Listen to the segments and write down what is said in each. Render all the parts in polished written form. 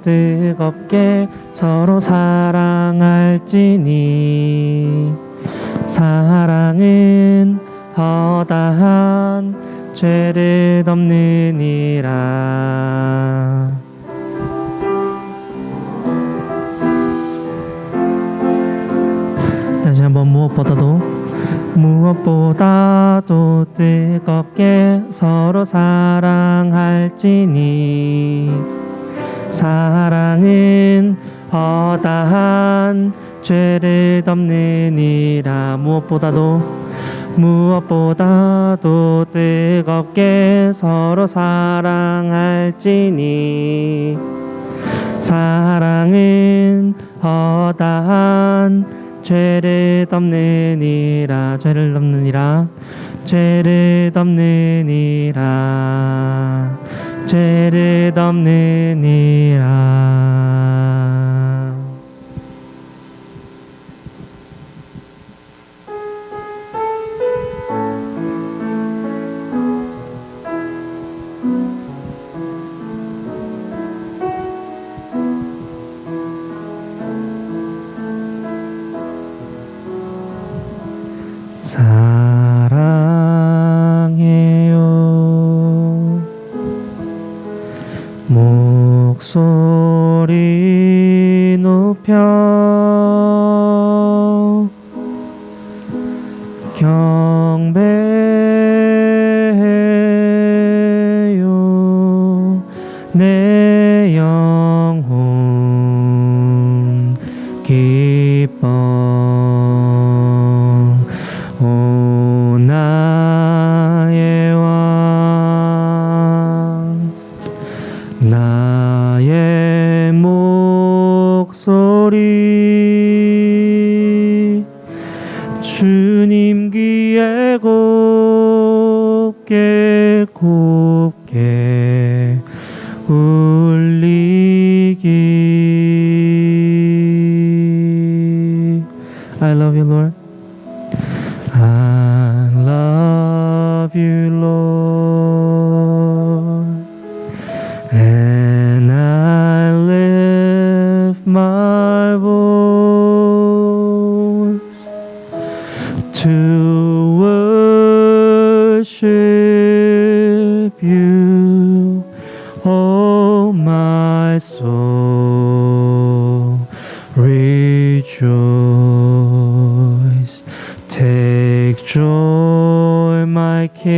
뜨겁게 서로 사랑할지니 사랑은 허다한 죄를 덮느니라. 다시 한번 무엇보다도 뜨겁게 서로 사랑할지니 사랑은 허다한 죄를 덮느니라. 무엇보다도 뜨겁게 서로 사랑할지니 사랑은 허다한 죄를 덮느니라. 죄를 덮느니라. 죄를 덮느니라. 죄를 덮느니라. 사랑해요. 목소리 높여 경배해요. 내 영혼 기뻐. 오 나의 왕 나의 목소리 주님 귀에 곱게 울리기. I love you, Lord. I love you, Lord, and I lift my voice to worship you, oh my soul, rejoice. Take joy, my King,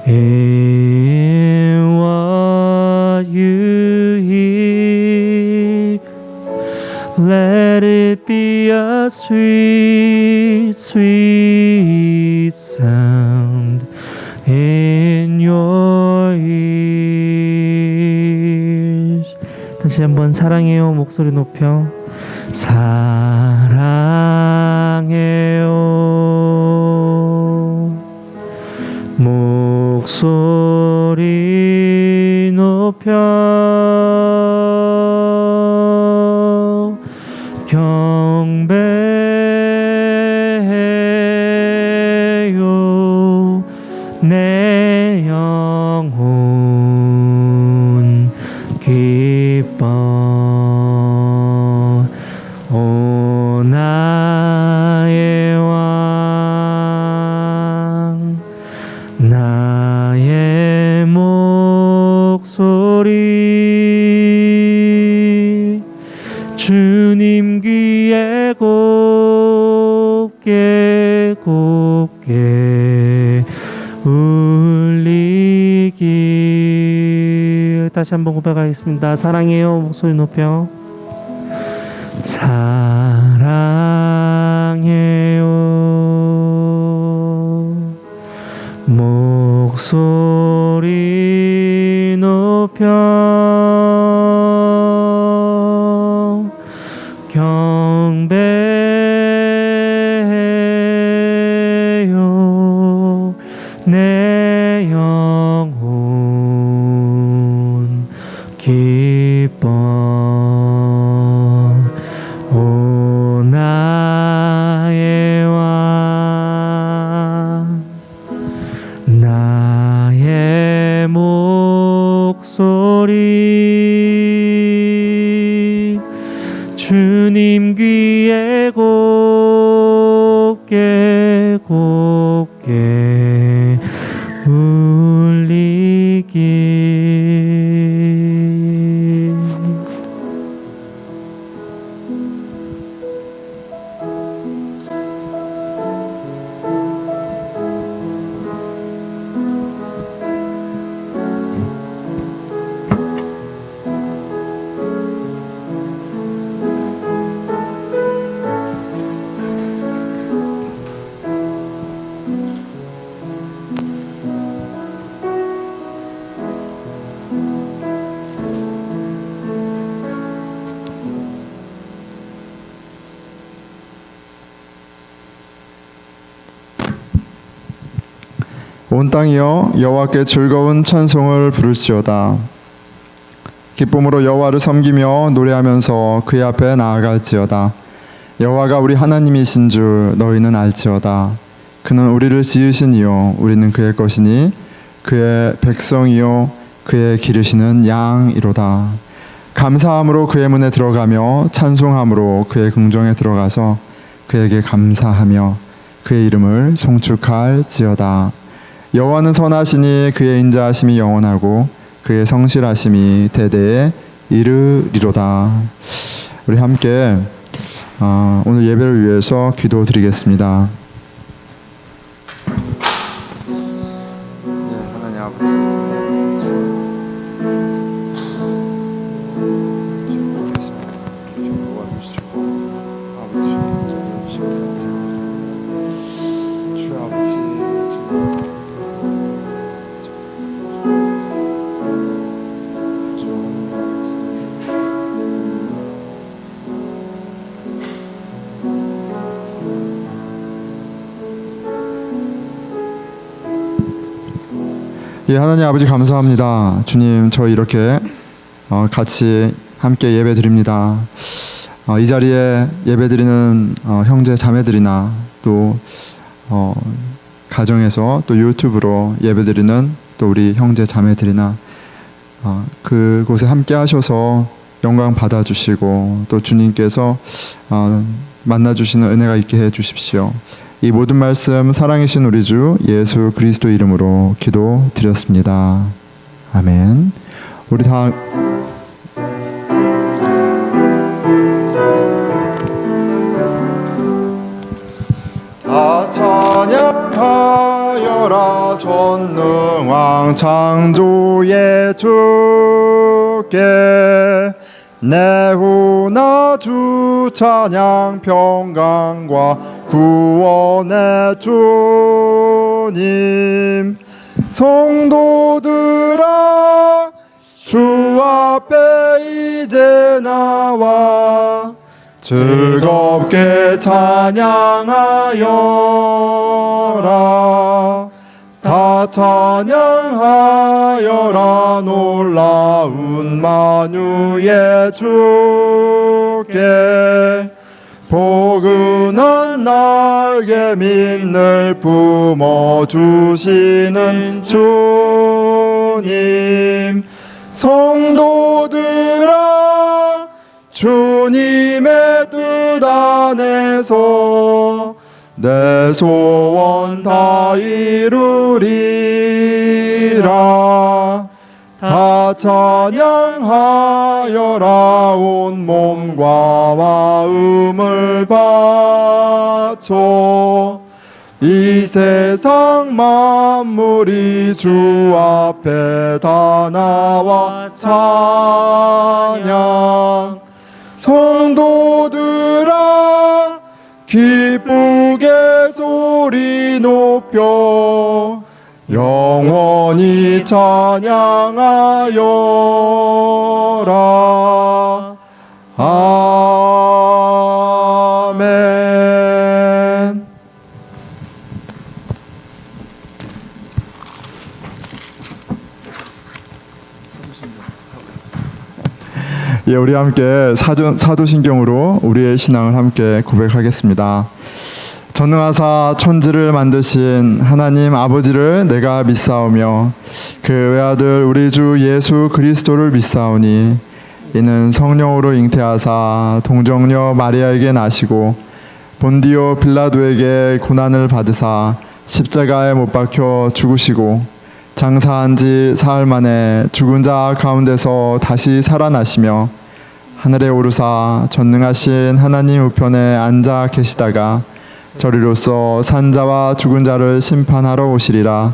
in what you hear. Let it be a sweet, sweet sound in your ears. 다시 한번 사랑해요 목소리 높여. 사랑해요 목소리 높여 경배해요. 내 영혼 기뻐. 오 나의 왕 나의 목소리 주님 귀에 곱게 울리기. 다시 한번 고백하겠습니다. 사랑해요 목소리 높여. 사랑해요 목소리 높여 경배해요. 내 영혼 기뻐. 오 위에 곱게 곱게 울리기. 온 땅이여 여호와께 즐거운 찬송을 부를지어다. 기쁨으로 여호와를 섬기며 노래하면서 그의 앞에 나아갈지어다. 여호와가 우리 하나님이신 줄 너희는 알지어다. 그는 우리를 지으신 이요 우리는 그의 것이니 그의 백성이요 그의 기르시는 양이로다. 감사함으로 그의 문에 들어가며 찬송함으로 그의 궁정에 들어가서 그에게 감사하며 그의 이름을 송축할지어다. 여호와는 선하시니 그의 인자하심이 영원하고 그의 성실하심이 대대에 이르리로다. 우리 함께 오늘 예배를 위해서 기도드리겠습니다. 하나님 아버지, 하나님 아버지 감사합니다. 주님, 저희 이렇게 같이 함께 예배 드립니다. 이 자리에 예배 드리는 형제 자매들이나 또 가정에서 또 유튜브로 예배 드리는 또 우리 형제 자매들이나 그곳에 함께 하셔서 영광 받아주시고 또 주님께서 만나주시는 은혜가 있게 해주십시오. 이 모든 말씀 사랑이신 우리 주 예수 그리스도 이름으로 기도드렸습니다. 아멘. 우리 다 찬양하여라 전능왕 창조의 주께 내후나 주 찬양 평강과 구원의 주님. 성도들아 주 앞에 이제 나와 즐겁게 찬양하여라. 다 찬양하여라 놀라운 만유의 주께. 포근한 날개 민을 품어주시는 주님. 성도들아 주님의 뜻 안에서 내 소원 다 이루리라. 다 찬양하여라 온 몸과 마음을 바쳐. 이 세상 만물이 주 앞에 다 나와 찬양. 성도들아 기쁘게 소리 높여 영원히 찬양하여라. 아멘. 예, 우리 함께 사도신경으로 우리의 신앙을 함께 고백하겠습니다. 전능하사 천지를 만드신 하나님 아버지를 내가 믿사오며 그 외아들 우리 주 예수 그리스도를 믿사오니 이는 성령으로 잉태하사 동정녀 마리아에게 나시고 본디오 빌라도에게 고난을 받으사 십자가에 못 박혀 죽으시고 장사한 지 사흘 만에 죽은 자 가운데서 다시 살아나시며 하늘에 오르사 전능하신 하나님 우편에 앉아 계시다가 저리로서 산자와 죽은 자를 심판하러 오시리라.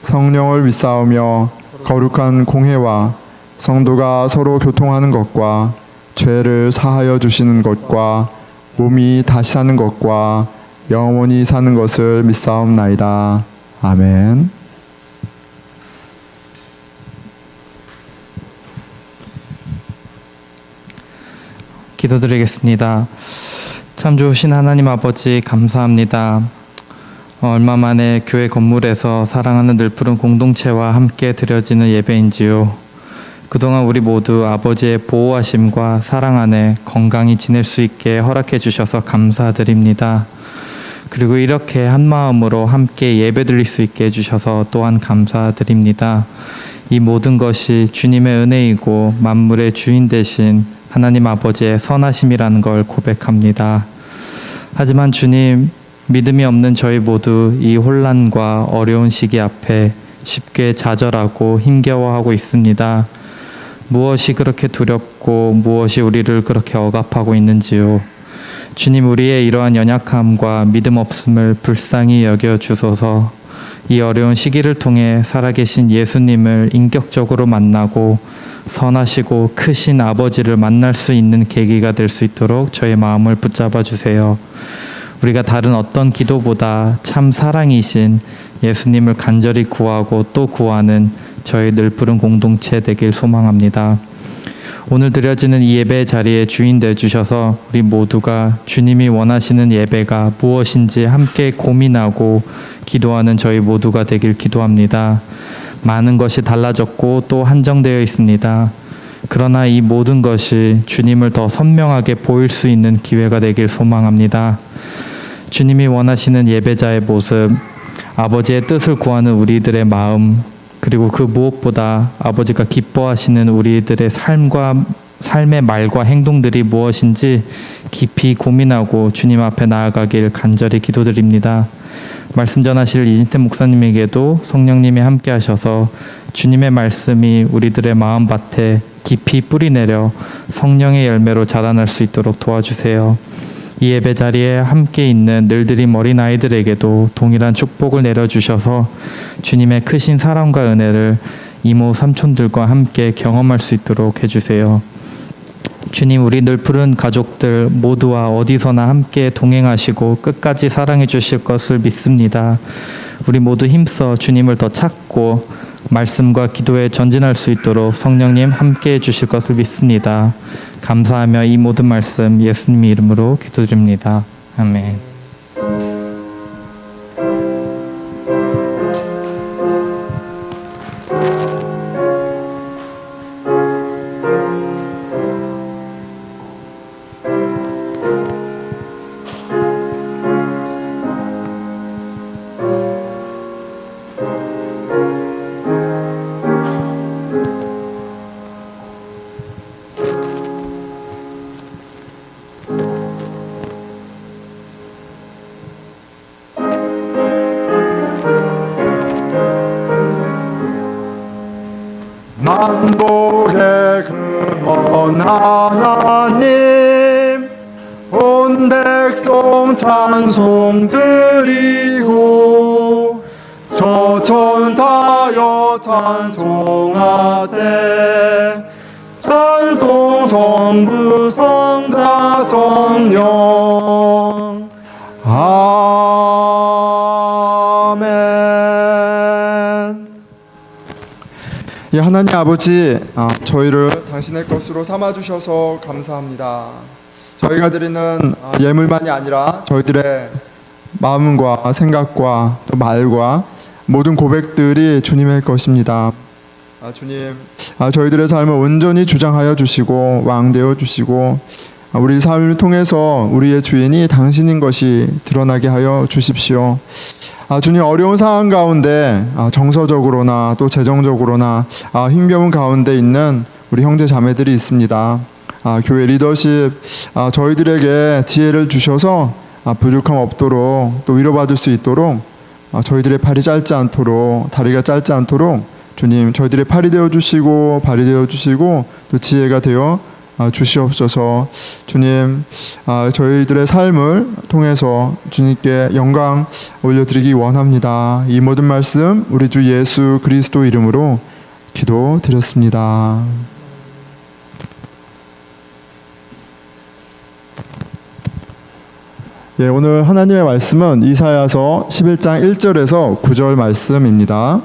성령을 믿사오며 거룩한 공회와 성도가 서로 교통하는 것과 죄를 사하여 주시는 것과 몸이 다시 사는 것과 영원히 사는 것을 믿사옵나이다. 아멘. 기도드리겠습니다. 참 좋으신 하나님 아버지 감사합니다. 얼마 만에 교회 건물에서 사랑하는 늘푸른 공동체와 함께 드려지는 예배인지요. 그동안 우리 모두 아버지의 보호하심과 사랑 안에 건강히 지낼 수 있게 허락해 주셔서 감사드립니다. 그리고 이렇게 한 마음으로 함께 예배 드릴 수 있게 해주셔서 또한 감사드립니다. 이 모든 것이 주님의 은혜이고 만물의 주인 되신 하나님 아버지의 선하심이라는 걸 고백합니다. 하지만 주님, 믿음이 없는 저희 모두 이 혼란과 어려운 시기 앞에 쉽게 좌절하고 힘겨워하고 있습니다. 무엇이 그렇게 두렵고 무엇이 우리를 그렇게 억압하고 있는지요. 주님, 우리의 이러한 연약함과 믿음 없음을 불쌍히 여겨 주소서. 이 어려운 시기를 통해 살아계신 예수님을 인격적으로 만나고 선하시고 크신 아버지를 만날 수 있는 계기가 될 수 있도록 저의 마음을 붙잡아 주세요. 우리가 다른 어떤 기도보다 참 사랑이신 예수님을 간절히 구하고 또 구하는 저희 늘푸른 공동체 되길 소망합니다. 오늘 드려지는 이 예배 자리에 주인 되어 주셔서 우리 모두가 주님이 원하시는 예배가 무엇인지 함께 고민하고 기도하는 저희 모두가 되길 기도합니다. 많은 것이 달라졌고 또 한정되어 있습니다. 그러나 이 모든 것이 주님을 더 선명하게 보일 수 있는 기회가 되길 소망합니다. 주님이 원하시는 예배자의 모습, 아버지의 뜻을 구하는 우리들의 마음, 그리고 그 무엇보다 아버지가 기뻐하시는 우리들의 삶의 말과 행동들이 무엇인지 깊이 고민하고 주님 앞에 나아가길 간절히 기도드립니다. 말씀 전하실 이진태 목사님에게도 성령님이 함께 하셔서 주님의 말씀이 우리들의 마음밭에 깊이 뿌리내려 성령의 열매로 자라날 수 있도록 도와주세요. 이 예배 자리에 함께 있는 늘드림 어린아이들에게도 동일한 축복을 내려주셔서 주님의 크신 사랑과 은혜를 이모 삼촌들과 함께 경험할 수 있도록 해주세요. 주님, 우리 늘푸른 가족들 모두와 어디서나 함께 동행하시고 끝까지 사랑해 주실 것을 믿습니다. 우리 모두 힘써 주님을 더 찾고 말씀과 기도에 전진할 수 있도록 성령님 함께 해 주실 것을 믿습니다. 감사하며 이 모든 말씀 예수님의 이름으로 기도드립니다. 아멘. 만복의 근원 하나님, 온 백성 찬송 드리고 저 천사여 찬송하세. 찬송 성부 성자 성령. 아멘. 예, 하나님 아버지, 저희를 당신의 것으로 삼아주셔서 감사합니다. 저희가 드리는 예물만이 아니라 저희들의 마음과 생각과 또 말과 모든 고백들이 주님의 것입니다. 주님, 저희들의 삶을 온전히 주장하여 주시고 왕되어 주시고 우리 삶을 통해서 우리의 주인이 당신인 것이 드러나게 하여 주십시오. 주님, 어려운 상황 가운데 정서적으로나 또 재정적으로나 힘겨운 가운데 있는 우리 형제 자매들이 있습니다. 교회 리더십 저희들에게 지혜를 주셔서 부족함 없도록 또 위로받을 수 있도록 저희들의 팔이 짧지 않도록 다리가 짧지 않도록 주님 저희들의 팔이 되어 주시고 발이 되어 주시고 또 지혜가 되어 주시옵소서. 주님 저희들의 삶을 통해서 주님께 영광 올려드리기 원합니다. 이 모든 말씀 우리 주 예수 그리스도 이름으로 기도드렸습니다. 예, 오늘 하나님의 말씀은 이사야서 11장 1절에서 9절 말씀입니다.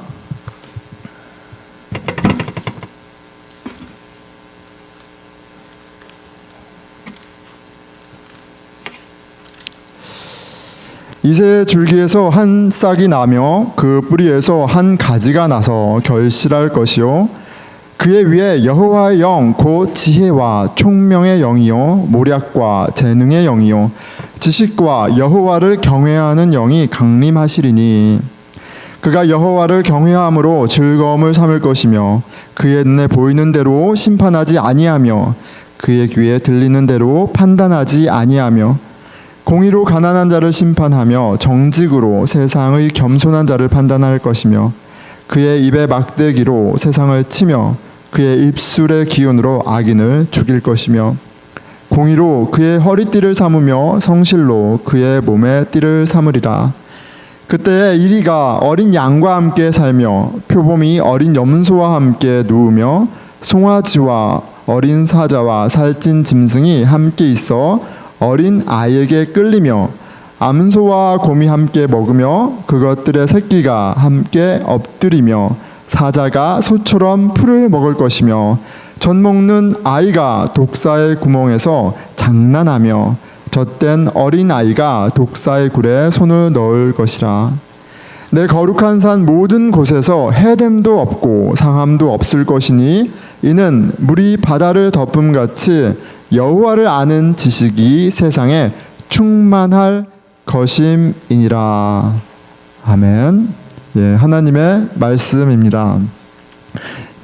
이새 줄기에서 한 싹이 나며 그 뿌리에서 한 가지가 나서 결실할 것이요 그의 위에 여호와의 영 곧 지혜와 총명의 영이요 모략과 재능의 영이요 지식과 여호와를 경외하는 영이 강림하시리니 그가 여호와를 경외함으로 즐거움을 삼을 것이며 그의 눈에 보이는 대로 심판하지 아니하며 그의 귀에 들리는 대로 판단하지 아니하며 공의로 가난한 자를 심판하며 정직으로 세상의 겸손한 자를 판단할 것이며 그의 입의 막대기로 세상을 치며 그의 입술의 기운으로 악인을 죽일 것이며 공의로 그의 허리띠를 삼으며 성실로 그의 몸에 띠를 삼으리라. 그때에 이리가 어린 양과 함께 살며 표범이 어린 염소와 함께 누우며 송아지와 어린 사자와 살찐 짐승이 함께 있어 어린 아이에게 끌리며 암소와 곰이 함께 먹으며 그것들의 새끼가 함께 엎드리며 사자가 소처럼 풀을 먹을 것이며 젖 먹는 아이가 독사의 구멍에서 장난하며 젖된 어린 아이가 독사의 굴에 손을 넣을 것이라. 내 거룩한 산 모든 곳에서 해됨도 없고 상함도 없을 것이니 이는 물이 바다를 덮음같이 여호와를 아는 지식이 세상에 충만할 것임이니라. 아멘. 예, 하나님의 말씀입니다.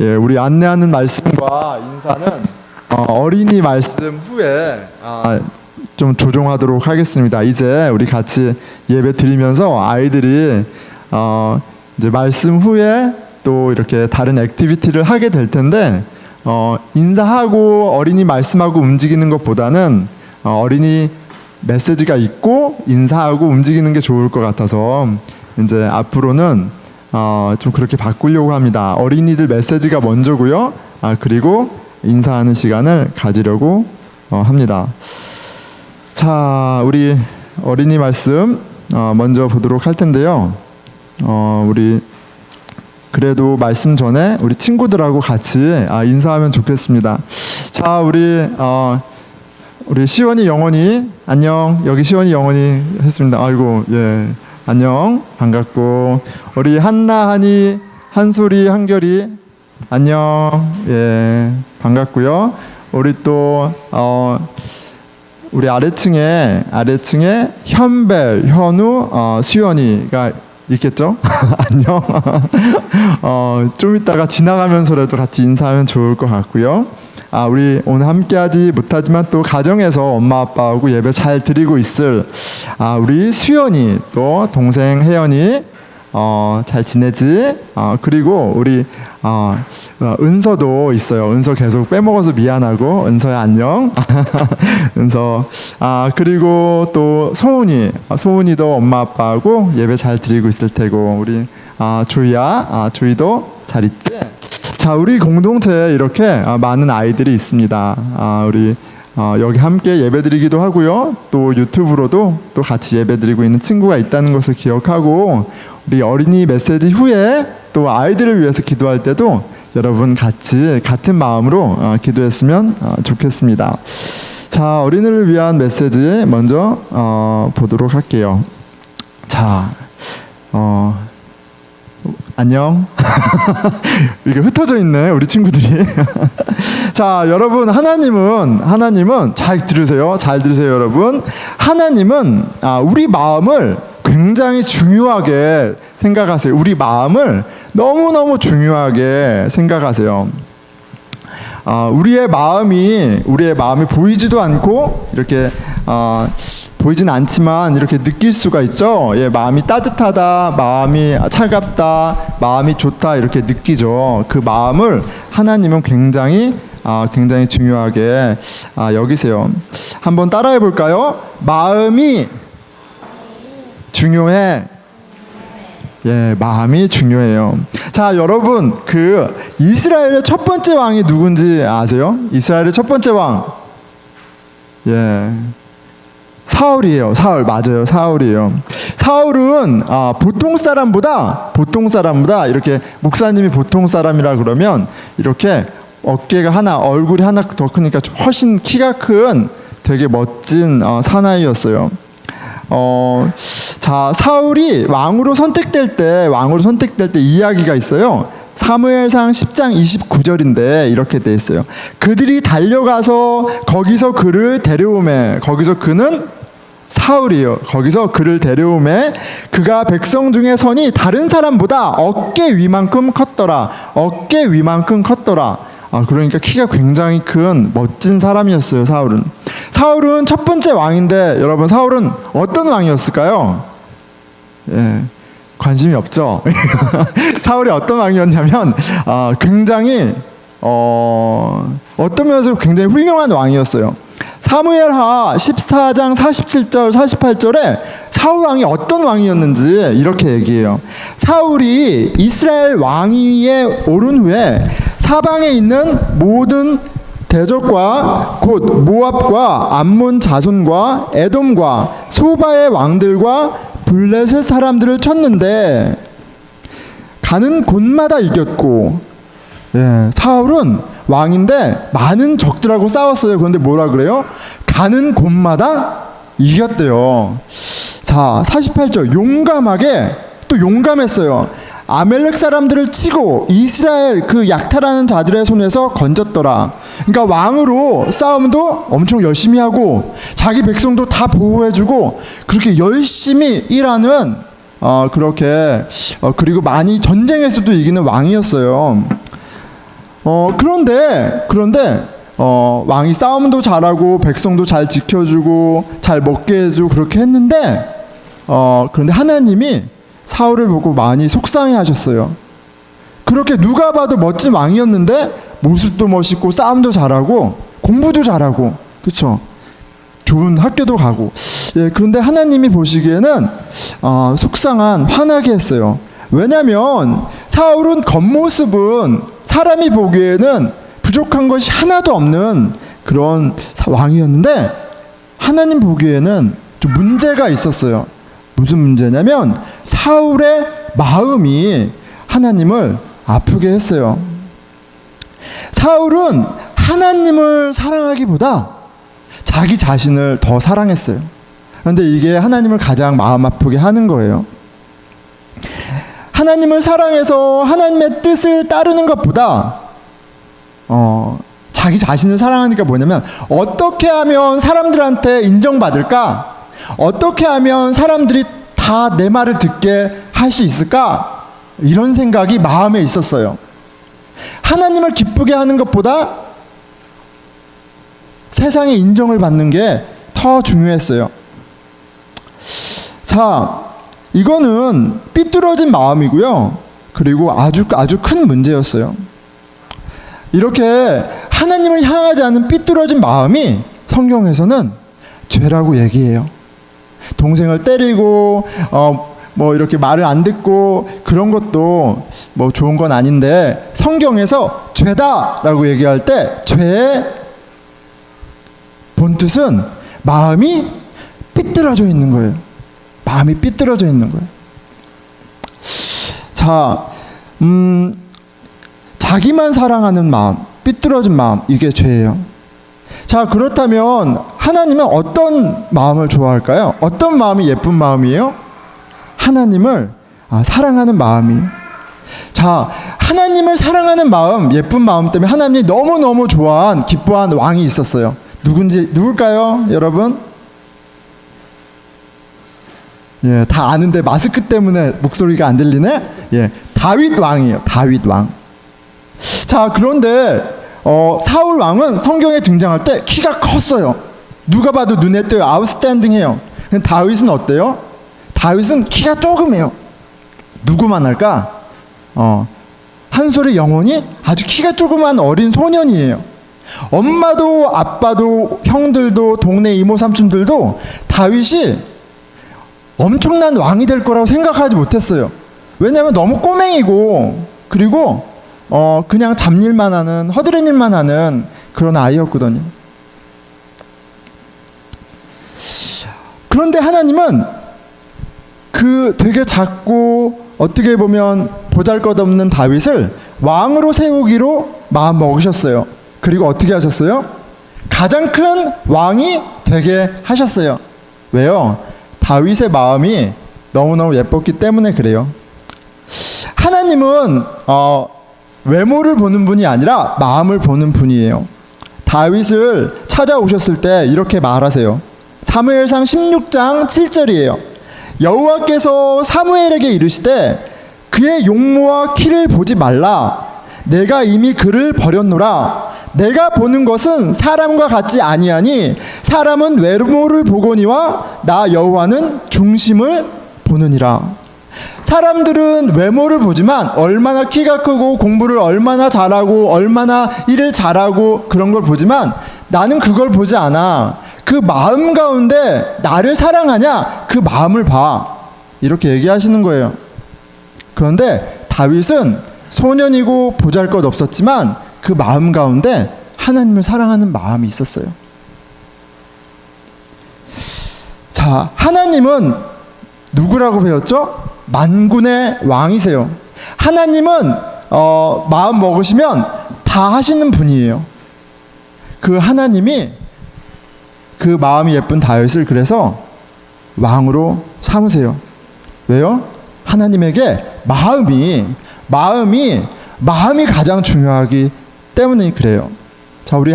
예, 우리 안내하는 말씀과 인사는 어린이 말씀 후에 좀 조정하도록 하겠습니다. 이제 우리 같이 예배 드리면서 아이들이 이제 말씀 후에 또 이렇게 다른 액티비티를 하게 될 텐데 인사하고 어린이 말씀하고 움직이는 것보다는 어린이 메시지가 있고 인사하고 움직이는 게 좋을 것 같아서 이제 앞으로는 좀 그렇게 바꾸려고 합니다. 어린이들 메시지가 먼저고요. 그리고 인사하는 시간을 가지려고 합니다. 자, 우리 어린이 말씀 먼저 보도록 할 텐데요. 우리 그래도 말씀 전에 우리 친구들하고 같이 인사하면 좋겠습니다. 자, 우리 시원이 영원히 안녕. 여기 시원이 영원히 했습니다. 아이고, 예, 안녕, 반갑고 우리 한나, 한이, 한솔이, 한결이 안녕, 예, 반갑고요. 우리 또 우리 아래층에 현벨, 현우, 수연이가 있겠죠? 안녕. 좀 이따가 지나가면서라도 같이 인사하면 좋을 것 같고요. 우리 오늘 함께하지 못하지만 또 가정에서 엄마 아빠하고 예배 잘 드리고 있을 우리 수연이 또 동생 혜연이 잘 지내지? 그리고 우리 은서도 있어요. 은서 계속 빼먹어서 미안하고 은서야 안녕. 은서. 그리고 또 소은이도 엄마 아빠하고 예배 잘 드리고 있을 테고 우리 조이야, 조이도 잘 있지? 자, 우리 공동체에 이렇게 많은 아이들이 있습니다. 우리 여기 함께 예배드리기도 하고요. 또 유튜브로도 또 같이 예배드리고 있는 친구가 있다는 것을 기억하고 우리 어린이 메시지 후에 또 아이들을 위해서 기도할 때도 여러분 같이 같은 마음으로 기도했으면 좋겠습니다. 자, 어린이를 위한 메시지 먼저 보도록 할게요. 자, 안녕. 이게 흩어져 있네 우리 친구들이. 자, 여러분, 하나님은 잘 들으세요. 잘 들으세요, 여러분. 하나님은 우리 마음을 굉장히 중요하게 생각하세요. 우리 마음을 너무너무 중요하게 생각하세요. 우리의 마음이 보이지도 않고 이렇게 보이진 않지만 이렇게 느낄 수가 있죠. 예, 마음이 따뜻하다, 마음이 차갑다, 마음이 좋다 이렇게 느끼죠. 그 마음을 하나님은 굉장히 중요하게 여기세요. 한번 따라해 볼까요? 마음이 중요해. 예, 마음이 중요해요. 자, 여러분, 그 이스라엘의 첫 번째 왕이 누군지 아세요? 이스라엘의 첫 번째 왕. 예. 사울이에요. 사울 맞아요. 사울이에요. 사울은 보통 사람보다 이렇게 목사님이 보통 사람이라 그러면 이렇게 어깨가 하나, 얼굴이 하나 더 크니까 훨씬 키가 큰 되게 멋진 사나이였어요. 자, 사울이 왕으로 선택될 때 이야기가 있어요. 사무엘상 10장 29절인데 이렇게 돼 있어요. 그들이 달려가서 거기서 그를 데려오매, 거기서 그는 사울이요. 거기서 그를 데려오매 그가 백성 중에 선이 다른 사람보다 어깨 위만큼 컸더라. 어깨 위만큼 컸더라. 그러니까 키가 굉장히 큰 멋진 사람이었어요. 사울은 첫 번째 왕인데 여러분, 사울은 어떤 왕이었을까요? 예, 관심이 없죠. 사울이 어떤 왕이었냐면 굉장히 어떤 면에서 굉장히 훌륭한 왕이었어요. 사무엘하 14장 47절 48절에 사울 왕이 어떤 왕이었는지 이렇게 얘기해요. 사울이 이스라엘 왕위에 오른 후에 사방에 있는 모든 대적과 곧 모압과 암몬 자손과 에돔과 소바의 왕들과 블레셋 사람들을 쳤는데 가는 곳마다 이겼고, 예, 사울은 왕인데 많은 적들하고 싸웠어요. 그런데 뭐라 그래요? 가는 곳마다 이겼대요. 자, 48절 용감하게 또 용감했어요. 아멜렉 사람들을 치고 이스라엘 그 약탈하는 자들의 손에서 건졌더라. 그러니까 왕으로 싸움도 엄청 열심히 하고 자기 백성도 다 보호해주고 그렇게 열심히 일하는 그렇게 그리고 전쟁에서도 이기는 왕이었어요. 그런데 왕이 싸움도 잘하고 백성도 잘 지켜주고 잘 먹게 해주고 그렇게 했는데 그런데 하나님이 사울을 보고 많이 속상해하셨어요. 그렇게 누가 봐도 멋진 왕이었는데 모습도 멋있고 싸움도 잘하고 공부도 잘하고 그렇죠. 좋은 학교도 가고. 예, 그런데 하나님이 보시기에는 화나게 했어요. 왜냐하면 사울은 겉모습은 사람이 보기에는 부족한 것이 하나도 없는 그런 왕이었는데 하나님 보기에는 좀 문제가 있었어요. 무슨 문제냐면 사울의 마음이 하나님을 아프게 했어요. 사울은 하나님을 사랑하기보다 자기 자신을 더 사랑했어요. 그런데 이게 하나님을 가장 마음 아프게 하는 거예요. 하나님을 사랑해서 하나님의 뜻을 따르는 것보다 자기 자신을 사랑하니까 뭐냐면 어떻게 하면 사람들한테 인정받을까? 어떻게 하면 사람들이 다 내 말을 듣게 할 수 있을까? 이런 생각이 마음에 있었어요. 하나님을 기쁘게 하는 것보다 세상의 인정을 받는 게 더 중요했어요. 자, 이거는 삐뚤어진 마음이고요. 그리고 아주 큰 문제였어요. 이렇게 하나님을 향하지 않은 삐뚤어진 마음이 성경에서는 죄라고 얘기해요. 동생을 때리고 뭐 이렇게 말을 안 듣고 그런 것도 뭐 좋은 건 아닌데 성경에서 죄다라고 얘기할 때 죄의 본뜻은 마음이 삐뚤어져 있는 거예요. 마음이 삐뚤어져 있는 거예요. 자, 자기만 사랑하는 마음, 삐뚤어진 마음, 이게 죄예요. 자, 그렇다면 하나님은 어떤 마음을 좋아할까요? 어떤 마음이 예쁜 마음이에요? 하나님을 사랑하는 마음이에요. 자, 하나님을 사랑하는 마음, 예쁜 마음 때문에 하나님이 너무너무 좋아한, 기뻐한 왕이 있었어요. 누굴까요, 여러분? 예, 다 아는데 마스크 때문에 목소리가 안 들리네? 예, 다윗 왕이에요. 다윗 왕. 자, 그런데 사울 왕은 성경에 등장할 때 키가 컸어요. 누가 봐도 눈에 띄어요. 아웃스탠딩해요. 근데 다윗은 어때요? 다윗은 키가 조그매요. 누구만 할까? 한솔의 영혼이 아주 키가 조그만 어린 소년이에요. 엄마도 아빠도 형들도 동네 이모 삼촌들도 다윗이 엄청난 왕이 될 거라고 생각하지 못했어요. 왜냐하면 너무 꼬맹이고, 그리고 그냥 잡일만 하는, 허드렛 일만 하는 그런 아이였거든요. 그런데 하나님은 그 되게 작고 어떻게 보면 보잘것없는 다윗을 왕으로 세우기로 마음 먹으셨어요. 그리고 어떻게 하셨어요? 가장 큰 왕이 되게 하셨어요. 왜요? 다윗의 마음이 너무너무 예뻤기 때문에 그래요. 하나님은 외모를 보는 분이 아니라 마음을 보는 분이에요. 다윗을 찾아오셨을 때 이렇게 말하세요. 사무엘상 16장 7절이에요. 여호와께서 사무엘에게 이르시되 그의 용모와 키를 보지 말라. 내가 이미 그를 버렸노라. 내가 보는 것은 사람과 같지 아니하니 사람은 외모를 보거니와 나 여호와는 중심을 보느니라. 사람들은 외모를 보지만 얼마나 키가 크고 공부를 얼마나 잘하고 얼마나 일을 잘하고 그런 걸 보지만 나는 그걸 보지 않아. 그 마음 가운데 나를 사랑하냐? 그 마음을 봐. 이렇게 얘기하시는 거예요. 그런데 다윗은 소년이고 보잘것없었지만 그 마음 가운데 하나님을 사랑하는 마음이 있었어요. 자, 하나님은 누구라고 배웠죠? 만군의 왕이세요. 하나님은 마음 먹으시면 다 하시는 분이에요. 그 하나님이 그 마음이 예쁜 다윗을 그래서 왕으로 삼으세요. 왜요? 하나님에게 마음이 가장 중요하기 때문에 그래요. 자, 우리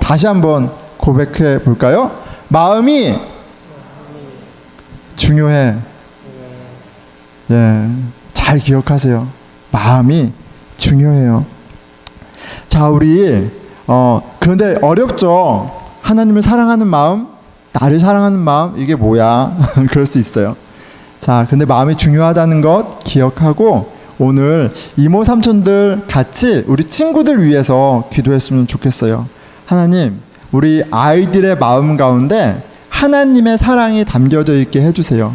다시 한번 고백해 볼까요? 마음이 중요해. 예, 잘 기억하세요. 마음이 중요해요. 자, 우리 그런데 어렵죠. 하나님을 사랑하는 마음, 나를 사랑하는 마음, 이게 뭐야? 그럴 수 있어요. 자, 근데 마음이 중요하다는 것 기억하고 오늘 이모 삼촌들 같이 우리 친구들 위해서 기도했으면 좋겠어요. 하나님, 우리 아이들의 마음 가운데 하나님의 사랑이 담겨져 있게 해주세요.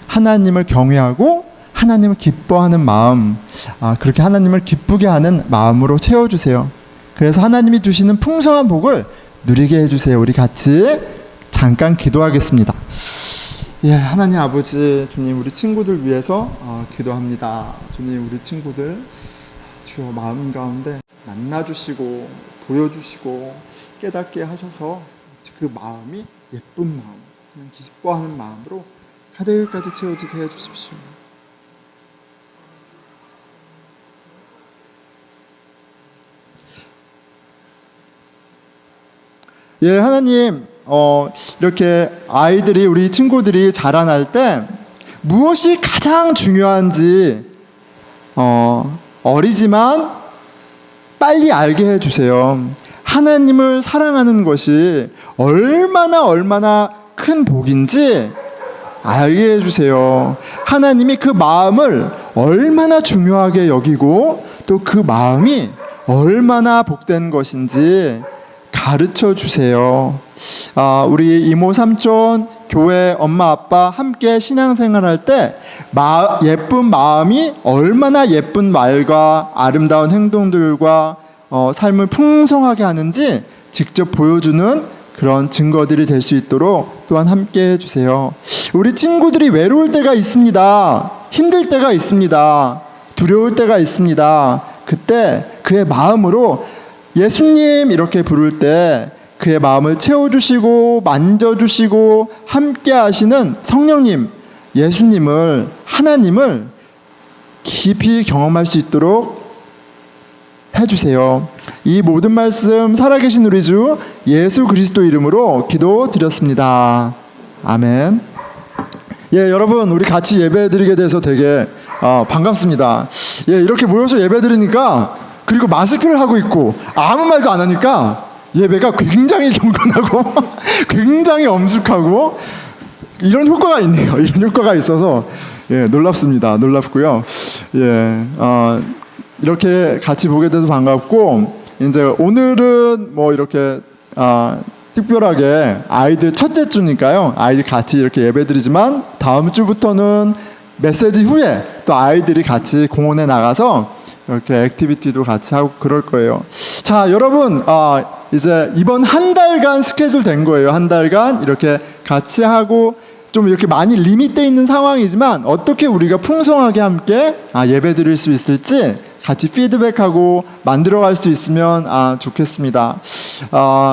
하나님을 경외하고 하나님을 기뻐하는 마음, 그렇게 하나님을 기쁘게 하는 마음으로 채워주세요. 그래서 하나님이 주시는 풍성한 복을 누리게 해주세요. 우리 같이 잠깐 기도하겠습니다. 예, 하나님 아버지, 주님, 우리 친구들 위해서 기도합니다. 주님, 우리 친구들 주여 마음 가운데 만나주시고 보여주시고 깨닫게 하셔서 그 마음이 예쁜 마음, 기뻐하는 마음으로 가득가득 채워지게 해주십시오. 예, 하나님, 이렇게 아이들이, 우리 친구들이 자라날 때 무엇이 가장 중요한지 어리지만 빨리 알게 해주세요. 하나님을 사랑하는 것이 얼마나 큰 복인지 알게 해주세요. 하나님이 그 마음을 얼마나 중요하게 여기고 또 그 마음이 얼마나 복된 것인지 가르쳐 주세요. 우리 이모 삼촌, 교회 엄마 아빠 함께 신앙생활할 때 예쁜 마음이 얼마나 예쁜 말과 아름다운 행동들과 삶을 풍성하게 하는지 직접 보여주는 그런 증거들이 될 수 있도록 또한 함께 해주세요. 우리 친구들이 외로울 때가 있습니다. 힘들 때가 있습니다. 두려울 때가 있습니다. 그때 그의 마음으로 예수님 이렇게 부를 때 그의 마음을 채워주시고 만져주시고 함께 하시는 성령님, 예수님을, 하나님을 깊이 경험할 수 있도록 해주세요. 이 모든 말씀 살아계신 우리 주 예수 그리스도 이름으로 기도드렸습니다. 아멘. 예, 여러분, 우리 같이 예배드리게 돼서 되게 반갑습니다. 예, 이렇게 모여서 예배드리니까 그리고 마스크를 하고 있고 아무 말도 안 하니까 예배가 굉장히 경건하고 굉장히 엄숙하고 이런 효과가 있네요. 이런 효과가 있어서 놀랍습니다. 놀랍고요. 이렇게 같이 보게 돼서 반갑고 이제 오늘은 뭐 이렇게 특별하게 아이들 첫째 주니까요. 아이들 같이 이렇게 예배드리지만 다음 주부터는 메시지 후에 또 아이들이 같이 공원에 나가서 이렇게 액티비티도 같이 하고 그럴 거예요. 자, 여러분 이제 이번 한 달간 스케줄 된 거예요. 한 달간 이렇게 같이 하고 좀 이렇게 많이 리밋돼 있는 상황이지만 어떻게 우리가 풍성하게 함께 예배 드릴 수 있을지 같이 피드백하고 만들어갈 수 있으면 좋겠습니다.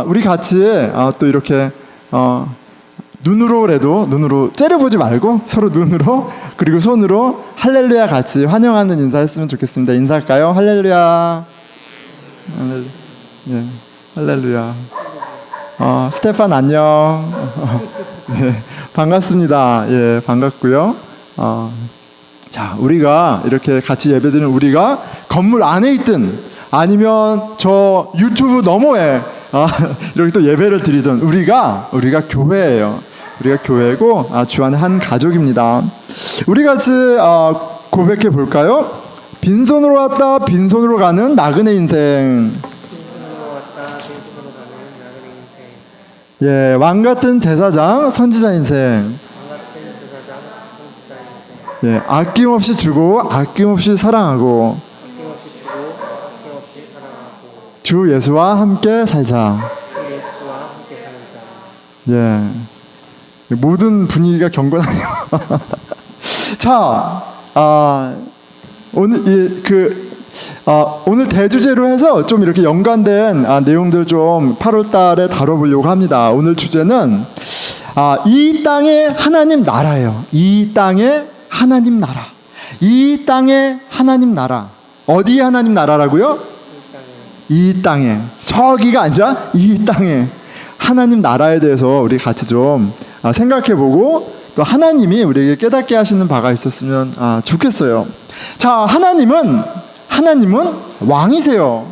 우리 같이 또 이렇게 눈으로 째려보지 말고 서로 눈으로 그리고 손으로 할렐루야 같이 환영하는 인사했으면 좋겠습니다. 인사할까요? 할렐루야. 할렐루야. 스테판 안녕. 반갑습니다. 반갑고요. 자, 우리가 이렇게 같이 예배드리는 우리가 건물 안에 있든 아니면 저 유튜브 너머에 이렇게 또 예배를 드리던 우리가 교회예요. 우리가 교회고 주 안에 한 가족입니다. 우리 같이 고백해 볼까요? 빈손으로 왔다 빈손으로 가는 나그네 인생. 왕 같은 제사장 선지자 인생. 아낌없이 주고 아낌없이 사랑하고 주 예수와 함께 살자. 모든 분위기가 경건하네요. 자, 오늘 대주제로 해서 좀 이렇게 연관된 내용들 좀 8월달에 다뤄보려고 합니다. 오늘 주제는 이 땅의 하나님 나라예요. 이 땅의 하나님 나라. 이 땅의 하나님 나라. 어디의 하나님 나라라고요? 이 땅에. 저기가 아니라 이 땅에 하나님 나라에 대해서 우리 같이 좀 생각해보고 또 하나님이 우리에게 깨닫게 하시는 바가 있었으면 좋겠어요. 자, 하나님은 왕이세요.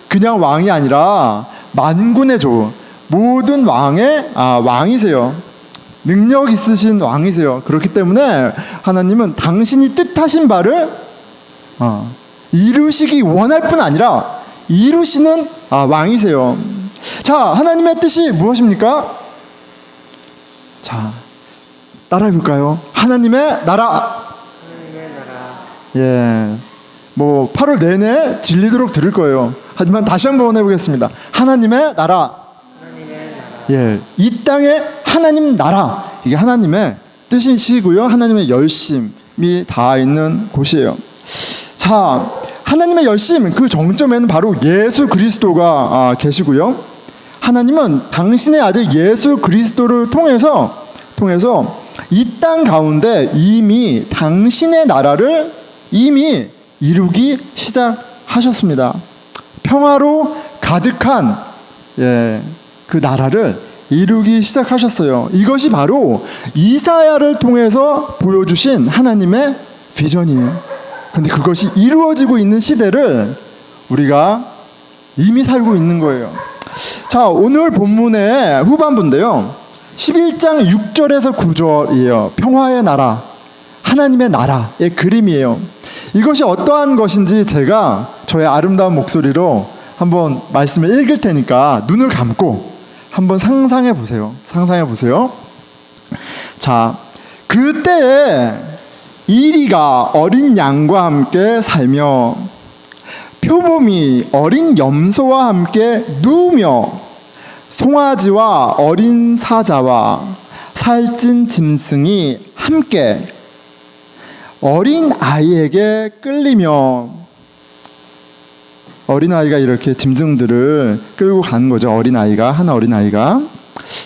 그냥 왕이 아니라 만군의 조, 모든 왕의 왕이세요. 능력 있으신 왕이세요. 그렇기 때문에 하나님은 당신이 뜻하신 바를 이루시기 원할 뿐 아니라 이루시는 왕이세요. 자, 하나님의 뜻이 무엇입니까? 자, 따라해 볼까요? 하나님의 나라. 뭐 8월 내내 질리도록 들을 거예요. 하지만 다시 한번 해보겠습니다. 하나님의 나라. 이 땅에 하나님 나라. 이게 하나님의 뜻이시고요. 하나님의 열심이 다 있는 곳이에요. 자, 하나님의 열심, 그 정점에는 바로 예수 그리스도가 계시고요. 하나님은 당신의 아들 예수 그리스도를 통해서 이 땅 가운데 이미 당신의 나라를 이미 이루기 시작하셨습니다. 평화로 가득한 그 나라를 이루기 시작하셨어요. 이것이 바로 이사야를 통해서 보여주신 하나님의 비전이에요. 그런데 그것이 이루어지고 있는 시대를 우리가 이미 살고 있는 거예요. 자, 오늘 본문의 후반부인데요. 11장 6절에서 9절이에요. 평화의 나라, 하나님의 나라의 그림이에요. 이것이 어떠한 것인지 제가 저의 아름다운 목소리로 한번 말씀을 읽을 테니까 눈을 감고 한번 상상해 보세요. 자, 그때에 이리가 어린 양과 함께 살며 표범이 어린 염소와 함께 누우며 송아지와 어린 사자와 살찐 짐승이 함께 어린 아이에게 끌리며, 어린아이가 이렇게 짐승들을 끌고 가는 거죠. 한 어린아이가.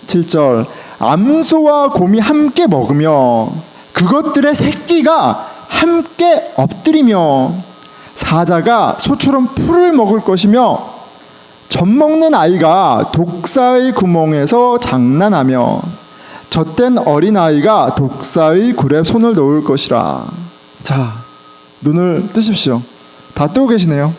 7절, 암소와 곰이 함께 먹으며 그것들의 새끼가 함께 엎드리며 사자가 소처럼 풀을 먹을 것이며 젖 먹는 아이가 독사의 구멍에서 장난하며 젖된 어린아이가 독사의 굴에 손을 놓을 것이라. 자, 눈을 뜨십시오. 다 뜨고 계시네요.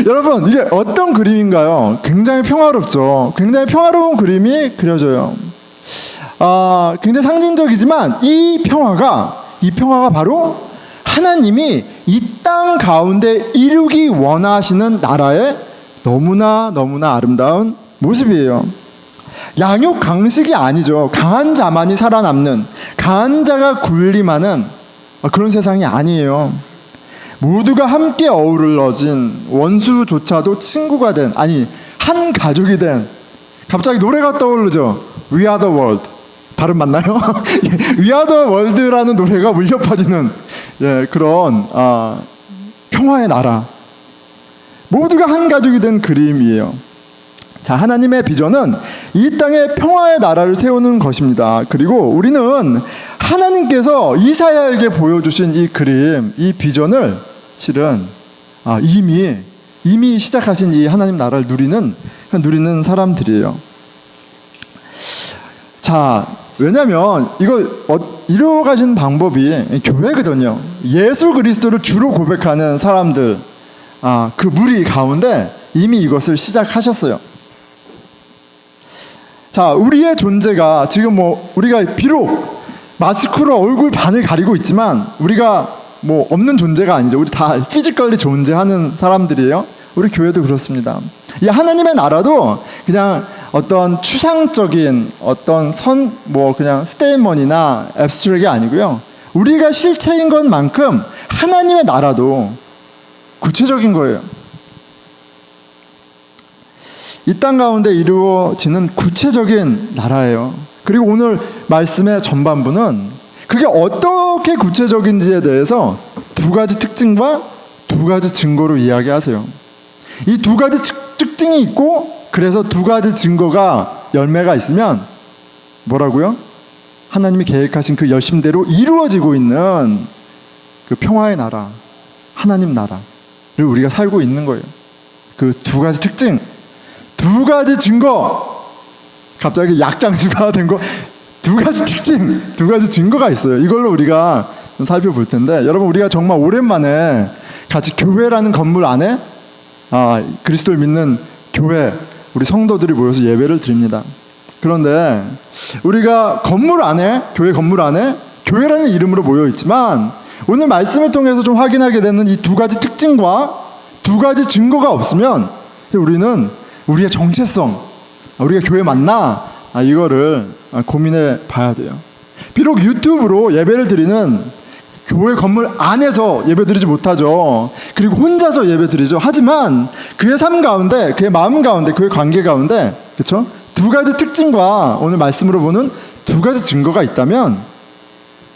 여러분, 이게 어떤 그림인가요? 굉장히 평화롭죠. 굉장히 평화로운 그림이 그려져요. 굉장히 상징적이지만 이 평화가 바로 하나님이 이 땅 가운데 이루기 원하시는 나라의 너무나 아름다운 모습이에요. 양육 강식이 아니죠. 강한 자만이 살아남는, 강한 자가 군림하는 그런 세상이 아니에요. 모두가 함께 어우러진, 원수조차도 친구가 된, 한 가족이 된, 갑자기 노래가 떠오르죠. We are the world. 발음 맞나요? We are the world라는 노래가 울려 퍼지는 그런 평화의 나라. 모두가 한 가족이 된 그림이에요. 자, 하나님의 비전은 이 땅에 평화의 나라를 세우는 것입니다. 그리고 우리는 하나님께서 이사야에게 보여주신 이 그림, 이 비전을 실은 이미 시작하신 이 하나님 나라를 누리는 사람들이에요. 자, 왜냐하면 이걸 이루어가신 방법이 교회거든요. 예수 그리스도를 주로 고백하는 사람들, 그 무리 가운데 이미 이것을 시작하셨어요. 자, 우리의 존재가 지금 우리가 비록 마스크로 얼굴 반을 가리고 있지만 우리가 없는 존재가 아니죠. 우리 다 피지컬리 존재하는 사람들이에요. 우리 교회도 그렇습니다. 이 하나님의 나라도 그냥 어떤 추상적인 어떤 그냥 스테이먼이나 앱스트랙이 아니고요. 우리가 실체인 것만큼 하나님의 나라도 구체적인 거예요. 이 땅 가운데 이루어지는 구체적인 나라예요. 그리고 오늘 말씀의 전반부는 그게 어떻게 구체적인지에 대해서 두 가지 특징과 두 가지 증거로 이야기하세요. 이 두 가지 특징이 있고 그래서 두 가지 증거가 열매가 있으면 뭐라고요? 하나님이 계획하신 그 열심대로 이루어지고 있는 그 평화의 나라, 하나님 나라를 우리가 살고 있는 거예요. 그 두 가지 특징, 두 가지 증거, 갑자기 약장수가 된 거, 두 가지 특징, 두 가지 증거가 있어요. 이걸로 우리가 살펴볼 텐데, 여러분, 우리가 정말 오랜만에 같이 교회라는 건물 안에 그리스도를 믿는 교회, 우리 성도들이 모여서 예배를 드립니다. 그런데 우리가 건물 안에, 교회 건물 안에 교회라는 이름으로 모여 있지만 오늘 말씀을 통해서 좀 확인하게 되는 이 두 가지 특징과 두 가지 증거가 없으면 우리는 우리의 정체성, 우리가 교회 맞나? 이거를 고민해 봐야 돼요. 비록 유튜브로 예배를 드리는 교회 건물 안에서 예배드리지 못하죠. 그리고 혼자서 예배드리죠. 하지만 그의 삶 가운데, 그의 마음 가운데, 그의 관계 가운데, 그렇죠? 두 가지 특징과 오늘 말씀으로 보는 두 가지 증거가 있다면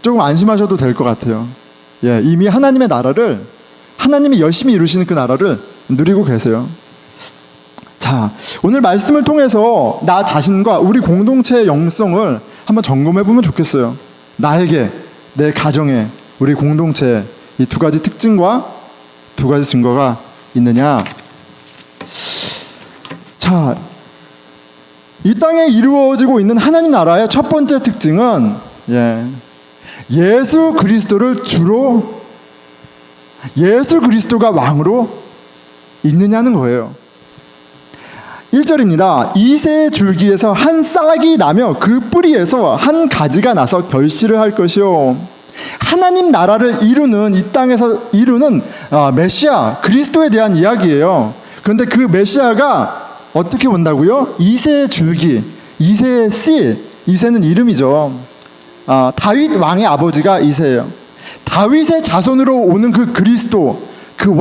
조금 안심하셔도 될 것 같아요. 이미 하나님의 나라를, 하나님이 열심히 이루시는 그 나라를 누리고 계세요. 자, 오늘 말씀을 통해서 나 자신과 우리 공동체의 영성을 한번 점검해 보면 좋겠어요. 나에게, 내 가정에, 우리 공동체에 이 두 가지 특징과 두 가지 증거가 있느냐. 자, 이 땅에 이루어지고 있는 하나님 나라의 첫 번째 특징은 예수 그리스도를 주로, 예수 그리스도가 왕으로 있느냐는 거예요. 1절입니다. 이새의 줄기에서 한 싹이 나며 그 뿌리에서 한 가지가 나서 결실을 할 것이요. 하나님 나라를 이루는, 이 땅에서 이루는 메시아 그리스도에 대한 이야기예요. 그런데 그 메시아가 어떻게 온다고요? 이새의 줄기, 이새의 씨, 이새는 이름이죠. 다윗 왕의 아버지가 이새예요. 다윗의 자손으로 오는 그 그리스도, 그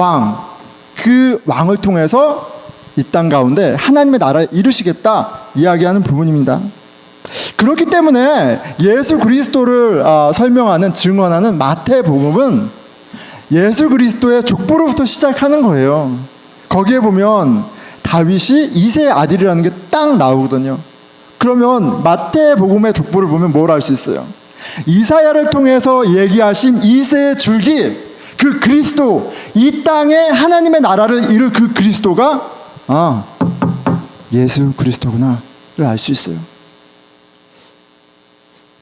왕을 통해서 이 땅 가운데 하나님의 나라를 이루시겠다 이야기하는 부분입니다. 그렇기 때문에 예수 그리스도를 설명하는, 증언하는 마태복음은 예수 그리스도의 족보로부터 시작하는 거예요. 거기에 보면 다윗이 이새의 아들이라는 게 딱 나오거든요. 그러면 마태복음의 족보를 보면 뭘 알 수 있어요? 이사야를 통해서 얘기하신 이새의 줄기, 그 그리스도, 이 땅에 하나님의 나라를 이룰 그 그리스도가 예수 그리스도구나를 알 수 있어요.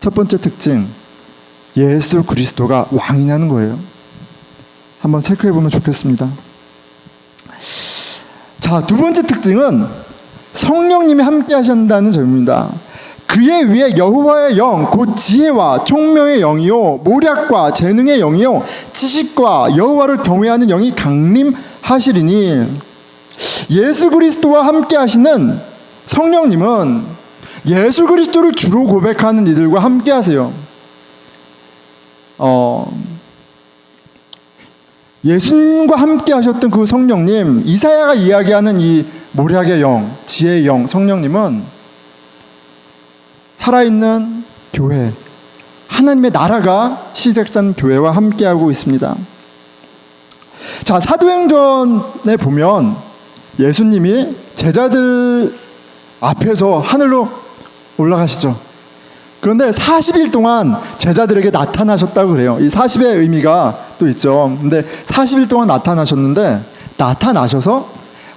첫 번째 특징, 예수 그리스도가 왕이냐는 거예요. 한번 체크해 보면 좋겠습니다. 자, 두 번째 특징은 성령님이 함께 하신다는 점입니다. 그의 위에 여호와의 영, 곧 지혜와 총명의 영이요 모략과 재능의 영이요 지식과 여호와를 경외하는 영이 강림하시리니, 예수 그리스도와 함께 하시는 성령님은 예수 그리스도를 주로 고백하는 이들과 함께 하세요. 예수님과 함께 하셨던 그 성령님, 이사야가 이야기하는 이 모략의 영, 지혜의 영, 성령님은 살아있는 교회, 하나님의 나라가 시작된 교회와 함께하고 있습니다. 자, 사도행전에 보면 예수님이 제자들 앞에서 하늘로 올라가시죠. 그런데 40일 동안 제자들에게 나타나셨다고 그래요. 이 40의 의미가 또 있죠. 근데 40일 동안 나타나셨는데, 나타나셔서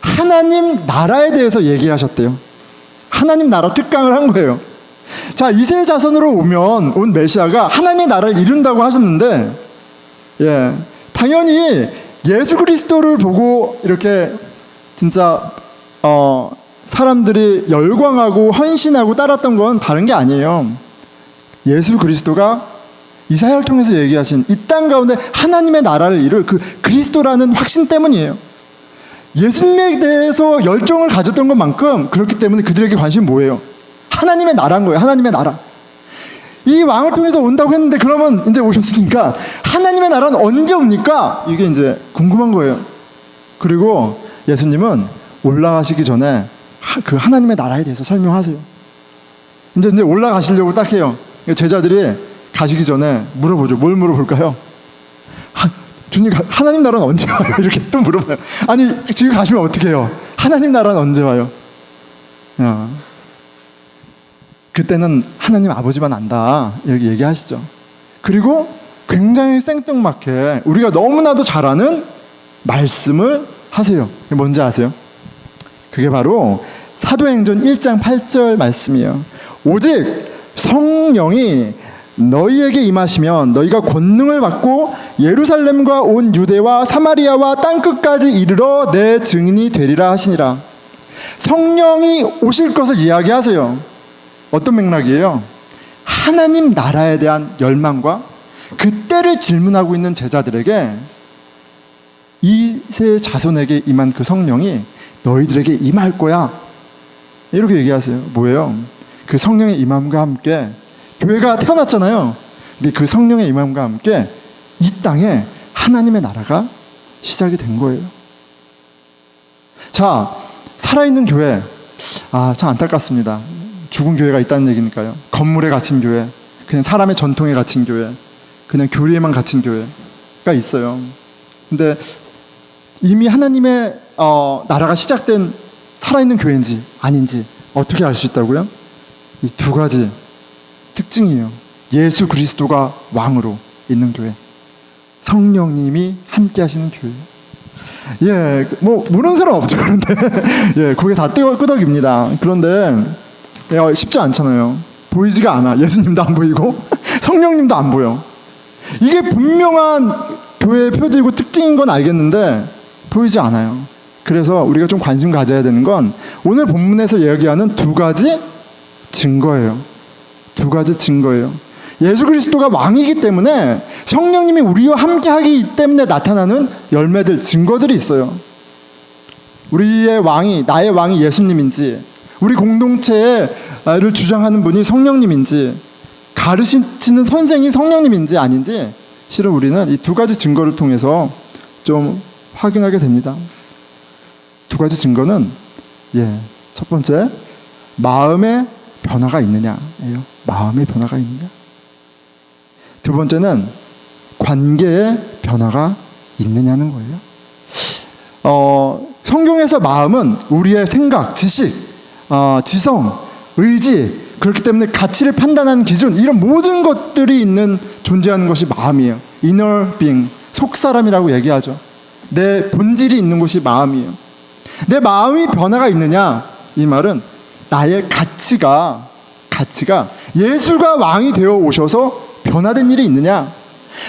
하나님 나라에 대해서 얘기하셨대요. 하나님 나라 특강을 한 거예요. 자, 이세 자손으로 온 메시아가 하나님의 나라를 이룬다고 하셨는데, 당연히 예수 그리스도를 보고 이렇게 진짜 사람들이 열광하고 헌신하고 따랐던 건 다른 게 아니에요. 예수 그리스도가 이사야를 통해서 얘기하신 이 땅 가운데 하나님의 나라를 이룰 그 그리스도라는 확신 때문이에요. 예수님에 대해서 열정을 가졌던 것만큼 그렇기 때문에 그들에게 관심이 뭐예요? 하나님의 나라인 거예요. 하나님의 나라. 이 왕을 통해서 온다고 했는데, 그러면 이제 오셨으니까 하나님의 나라는 언제 옵니까? 이게 이제 궁금한 거예요. 그리고 예수님은 올라가시기 전에 그 하나님의 나라에 대해서 설명하세요. 이제 올라가시려고 딱 해요. 제자들이 가시기 전에 물어보죠. 뭘 물어볼까요? 주님, 하나님 나라는 언제 와요? 이렇게 또 물어봐요. 아니, 지금 가시면 어떻게 해요? 하나님 나라는 언제 와요? 그때는 하나님 아버지만 안다, 이렇게 얘기하시죠. 그리고 굉장히 생뚱맞게 우리가 너무나도 잘 아는 말씀을 하세요. 그게 뭔지 아세요? 그게 바로 사도행전 1장 8절 말씀이에요. 오직 성령이 너희에게 임하시면 너희가 권능을 받고 예루살렘과 온 유대와 사마리아와 땅끝까지 이르러 내 증인이 되리라 하시니라. 성령이 오실 것을 이야기하세요. 어떤 맥락이에요? 하나님 나라에 대한 열망과 그 때를 질문하고 있는 제자들에게 이세 자손에게 임한 그 성령이 너희들에게 임할 거야, 이렇게 얘기하세요. 뭐예요? 그 성령의 임함과 함께 교회가 태어났잖아요. 근데 그 성령의 임함과 함께 이 땅에 하나님의 나라가 시작이 된 거예요. 자, 살아있는 교회, 참 안타깝습니다. 죽은 교회가 있다는 얘기니까요. 건물에 갇힌 교회, 그냥 사람의 전통에 갇힌 교회, 그냥 교리에만 갇힌 교회가 있어요. 근데 이미 하나님의 나라가 시작된 살아있는 교회인지 아닌지 어떻게 알 수 있다고요? 이 두 가지 특징이에요. 예수 그리스도가 왕으로 있는 교회, 성령님이 함께 하시는 교회. 뭐 모르는 사람 없죠. 그런데 그게 다 끄덕입니다. 그런데 쉽지 않잖아요. 보이지가 않아. 예수님도 안 보이고 성령님도 안 보여. 이게 분명한 교회의 표지고 특징인 건 알겠는데 보이지 않아요. 그래서 우리가 좀 관심 가져야 되는 건 오늘 본문에서 이야기하는 두 가지 증거예요. 두 가지 증거예요. 예수 그리스도가 왕이기 때문에 성령님이 우리와 함께 하기 때문에 나타나는 열매들, 증거들이 있어요. 우리의 왕이, 나의 왕이 예수님인지, 우리 공동체를 주장하는 분이 성령님인지, 가르치는 선생이 성령님인지 아닌지 실은 우리는 이 두 가지 증거를 통해서 좀 확인하게 됩니다. 두 가지 증거는 첫 번째, 마음의 변화가 있느냐예요. 마음의 변화가 있느냐. 두 번째는 관계의 변화가 있느냐는 거예요. 성경에서 마음은 우리의 생각, 지식, 지성, 의지, 그렇기 때문에 가치를 판단하는 기준, 이런 모든 것들이 존재하는 것이 마음이에요. inner being, 속사람이라고 얘기하죠. 내 본질이 있는 곳이 마음이에요. 내 마음이 변화가 있느냐, 이 말은 나의 가치가 예수가 왕이 되어 오셔서 변화된 일이 있느냐,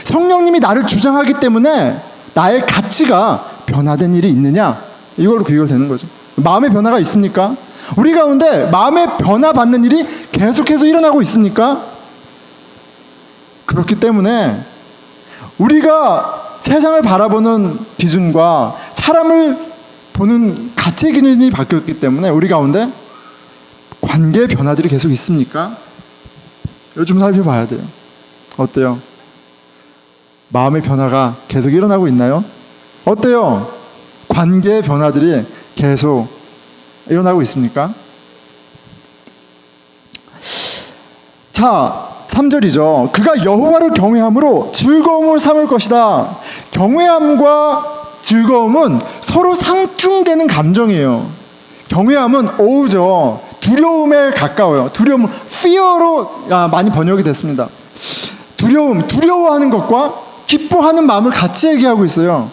성령님이 나를 주장하기 때문에 나의 가치가 변화된 일이 있느냐? 이걸로 귀결되는 거죠. 마음의 변화가 있습니까? 우리 가운데 마음의 변화받는 일이 계속해서 일어나고 있습니까? 그렇기 때문에 우리가 세상을 바라보는 기준과 사람을 보는 가치의 기준이 바뀌었기 때문에 우리 가운데 관계의 변화들이 계속 있습니까? 이거 좀 살펴봐야 돼요. 어때요? 마음의 변화가 계속 일어나고 있나요? 어때요? 관계의 변화들이 계속 일어나고 있습니까? 자, 3절이죠. 그가 여호와를 경외함으로 즐거움을 삼을 것이다. 경외함과 즐거움은 서로 상충되는 감정이에요. 경외함은 오우죠. 두려움에 가까워요. 두려움은 fear로 많이 번역이 됐습니다. 두려워하는 것과 기뻐하는 마음을 같이 얘기하고 있어요.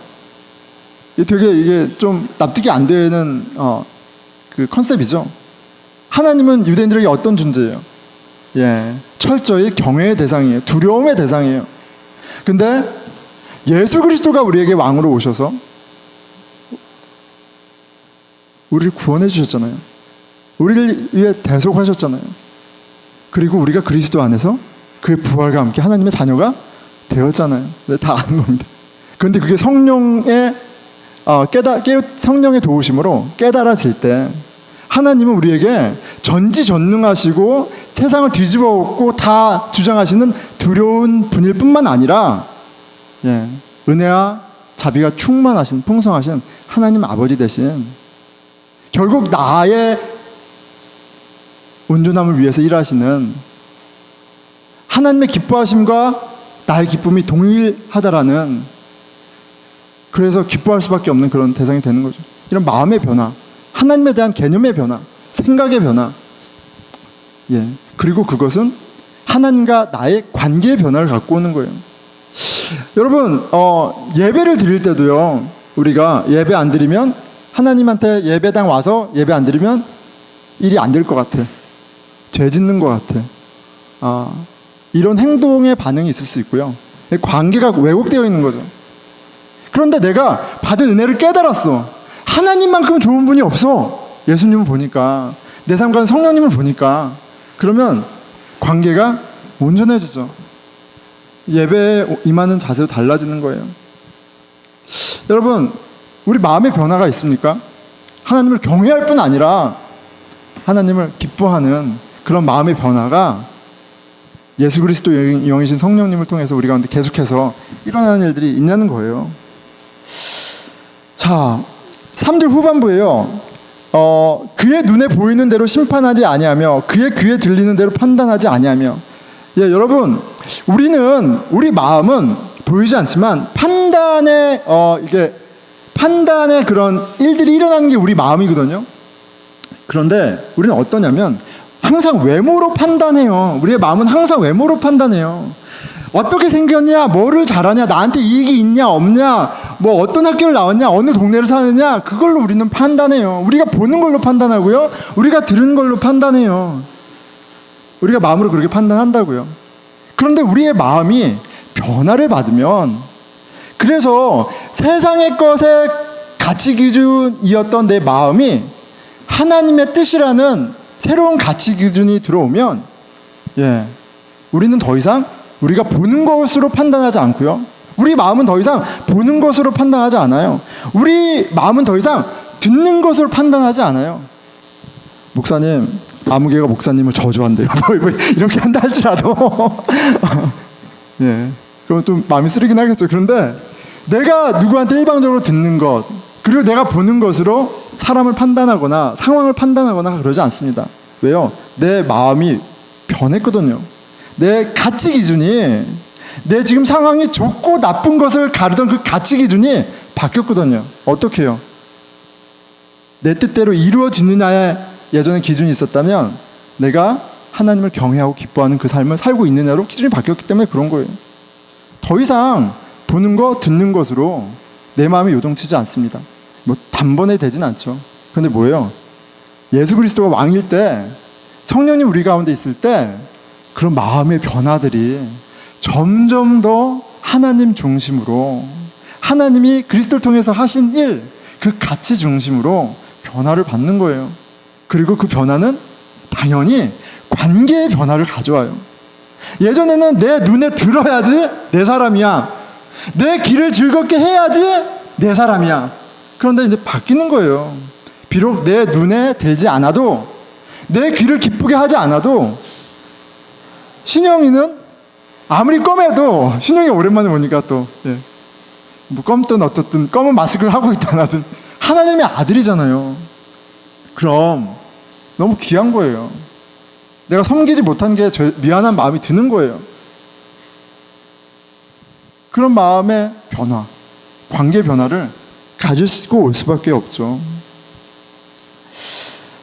이게 좀 납득이 안 되는 그 컨셉이죠. 하나님은 유대인들에게 어떤 존재예요? 철저히 경외의 대상이에요. 두려움의 대상이에요. 근데 예수 그리스도가 우리에게 왕으로 오셔서 우리를 구원해 주셨잖아요. 우리를 위해 대속하셨잖아요. 그리고 우리가 그리스도 안에서 그의 부활과 함께 하나님의 자녀가 되었잖아요. 다 아는 겁니다. 그런데 그게 성령의 성령의 도우심으로 깨달아질 때 하나님은 우리에게 전지전능하시고 세상을 뒤집어 엎고 다 주장하시는 두려운 분일 뿐만 아니라 은혜와 자비가 충만하신 풍성하신 하나님 아버지 대신 결국 나의 온전함을 위해서 일하시는 하나님의 기뻐하심과 나의 기쁨이 동일하다라는, 그래서 기뻐할 수밖에 없는 그런 대상이 되는 거죠. 이런 마음의 변화, 하나님에 대한 개념의 변화, 생각의 변화, 그리고 그것은 하나님과 나의 관계의 변화를 갖고 오는 거예요. 여러분, 예배를 드릴 때도요, 우리가 예배 안 드리면, 하나님한테 예배당 와서 예배 안 드리면 일이 안 될 것 같아, 죄 짓는 것 같아, 이런 행동의 반응이 있을 수 있고요. 관계가 왜곡되어 있는 거죠. 그런데 내가 받은 은혜를 깨달았어. 하나님만큼은 좋은 분이 없어. 예수님을 보니까, 내 삶 가운데 성령님을 보니까. 그러면 관계가 온전해지죠. 예배에 임하는 자세도 달라지는 거예요. 여러분, 우리 마음의 변화가 있습니까? 하나님을 경외할 뿐 아니라 하나님을 기뻐하는 그런 마음의 변화가 예수 그리스도 영이신 성령님을 통해서 우리 가운데 계속해서 일어나는 일들이 있냐는 거예요. 자, 3절 후반부에요. 그의 눈에 보이는 대로 심판하지 아니하며 그의 귀에 들리는 대로 판단하지 아니하며. 여러분, 우리 마음은 보이지 않지만 판단의 그런 일들이 일어나는 게 우리 마음이거든요. 그런데 우리는 어떠냐면 항상 외모로 판단해요. 우리의 마음은 항상 외모로 판단해요. 어떻게 생겼냐, 뭐를 잘하냐, 나한테 이익이 있냐 없냐, 뭐 어떤 학교를 나왔냐, 어느 동네를 사느냐, 그걸로 우리는 판단해요. 우리가 보는 걸로 판단하고요, 우리가 들은 걸로 판단해요. 우리가 마음으로 그렇게 판단한다고요. 그런데 우리의 마음이 변화를 받으면, 그래서 세상의 것의 가치 기준이었던 내 마음이 하나님의 뜻이라는 새로운 가치 기준이 들어오면, 우리는 더 이상 우리가 보는 것으로 판단하지 않고요, 우리 마음은 더 이상 보는 것으로 판단하지 않아요. 우리 마음은 더 이상 듣는 것으로 판단하지 않아요. 목사님, 아무개가 목사님을 저주한대요. 이렇게 한다 할지라도 그럼 또 마음이 쓰리긴 하겠죠. 그런데 내가 누구한테 일방적으로 듣는 것, 그리고 내가 보는 것으로 사람을 판단하거나 상황을 판단하거나 그러지 않습니다. 왜요? 내 마음이 변했거든요. 내 가치 기준이, 내 지금 상황이 좋고 나쁜 것을 가르던 그 가치 기준이 바뀌었거든요. 어떻게 해요? 내 뜻대로 이루어지느냐에 예전에 기준이 있었다면 내가 하나님을 경외하고 기뻐하는 그 삶을 살고 있느냐로 기준이 바뀌었기 때문에 그런 거예요. 더 이상 보는 것, 듣는 것으로 내 마음이 요동치지 않습니다. 뭐 단번에 되진 않죠. 그런데 뭐예요? 예수 그리스도가 왕일 때, 성령님 우리 가운데 있을 때 그런 마음의 변화들이 점점 더 하나님 중심으로, 하나님이 그리스도를 통해서 하신 일, 그 가치 중심으로 변화를 받는 거예요. 그리고 그 변화는 당연히 관계의 변화를 가져와요. 예전에는 내 눈에 들어야지 내 사람이야, 내 길을 즐겁게 해야지 내 사람이야. 그런데 이제 바뀌는 거예요. 비록 내 눈에 들지 않아도, 내 귀를 기쁘게 하지 않아도, 신영이는 아무리 껌해도, 신영이 오랜만에 보니까 또 뭐 껌든 어떻든 검은 마스크를 하고 있다 하든 하나님의 아들이잖아요. 그럼 너무 귀한 거예요. 내가 섬기지 못한 게 미안한 마음이 드는 거예요. 그런 마음의 변화, 관계 변화를 가지고 올 수밖에 없죠.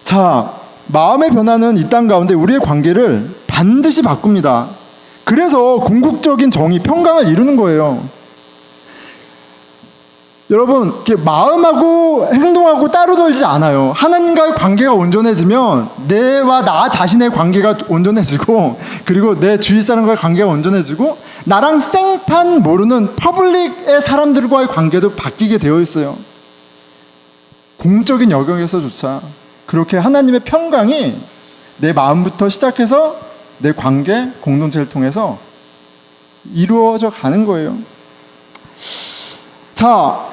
자, 마음의 변화는 이 땅 가운데 우리의 관계를 반드시 바꿉니다. 그래서 궁극적인 정의, 평강을 이루는 거예요. 여러분, 마음하고 행동하고 따로 놀지 않아요. 하나님과의 관계가 온전해지면 내와 나 자신의 관계가 온전해지고, 그리고 내 주위 사람과의 관계가 온전해지고, 나랑 생판 모르는 퍼블릭의 사람들과의 관계도 바뀌게 되어 있어요. 공적인 영역에서조차 그렇게 하나님의 평강이 내 마음부터 시작해서 내 관계, 공동체를 통해서 이루어져 가는 거예요. 자,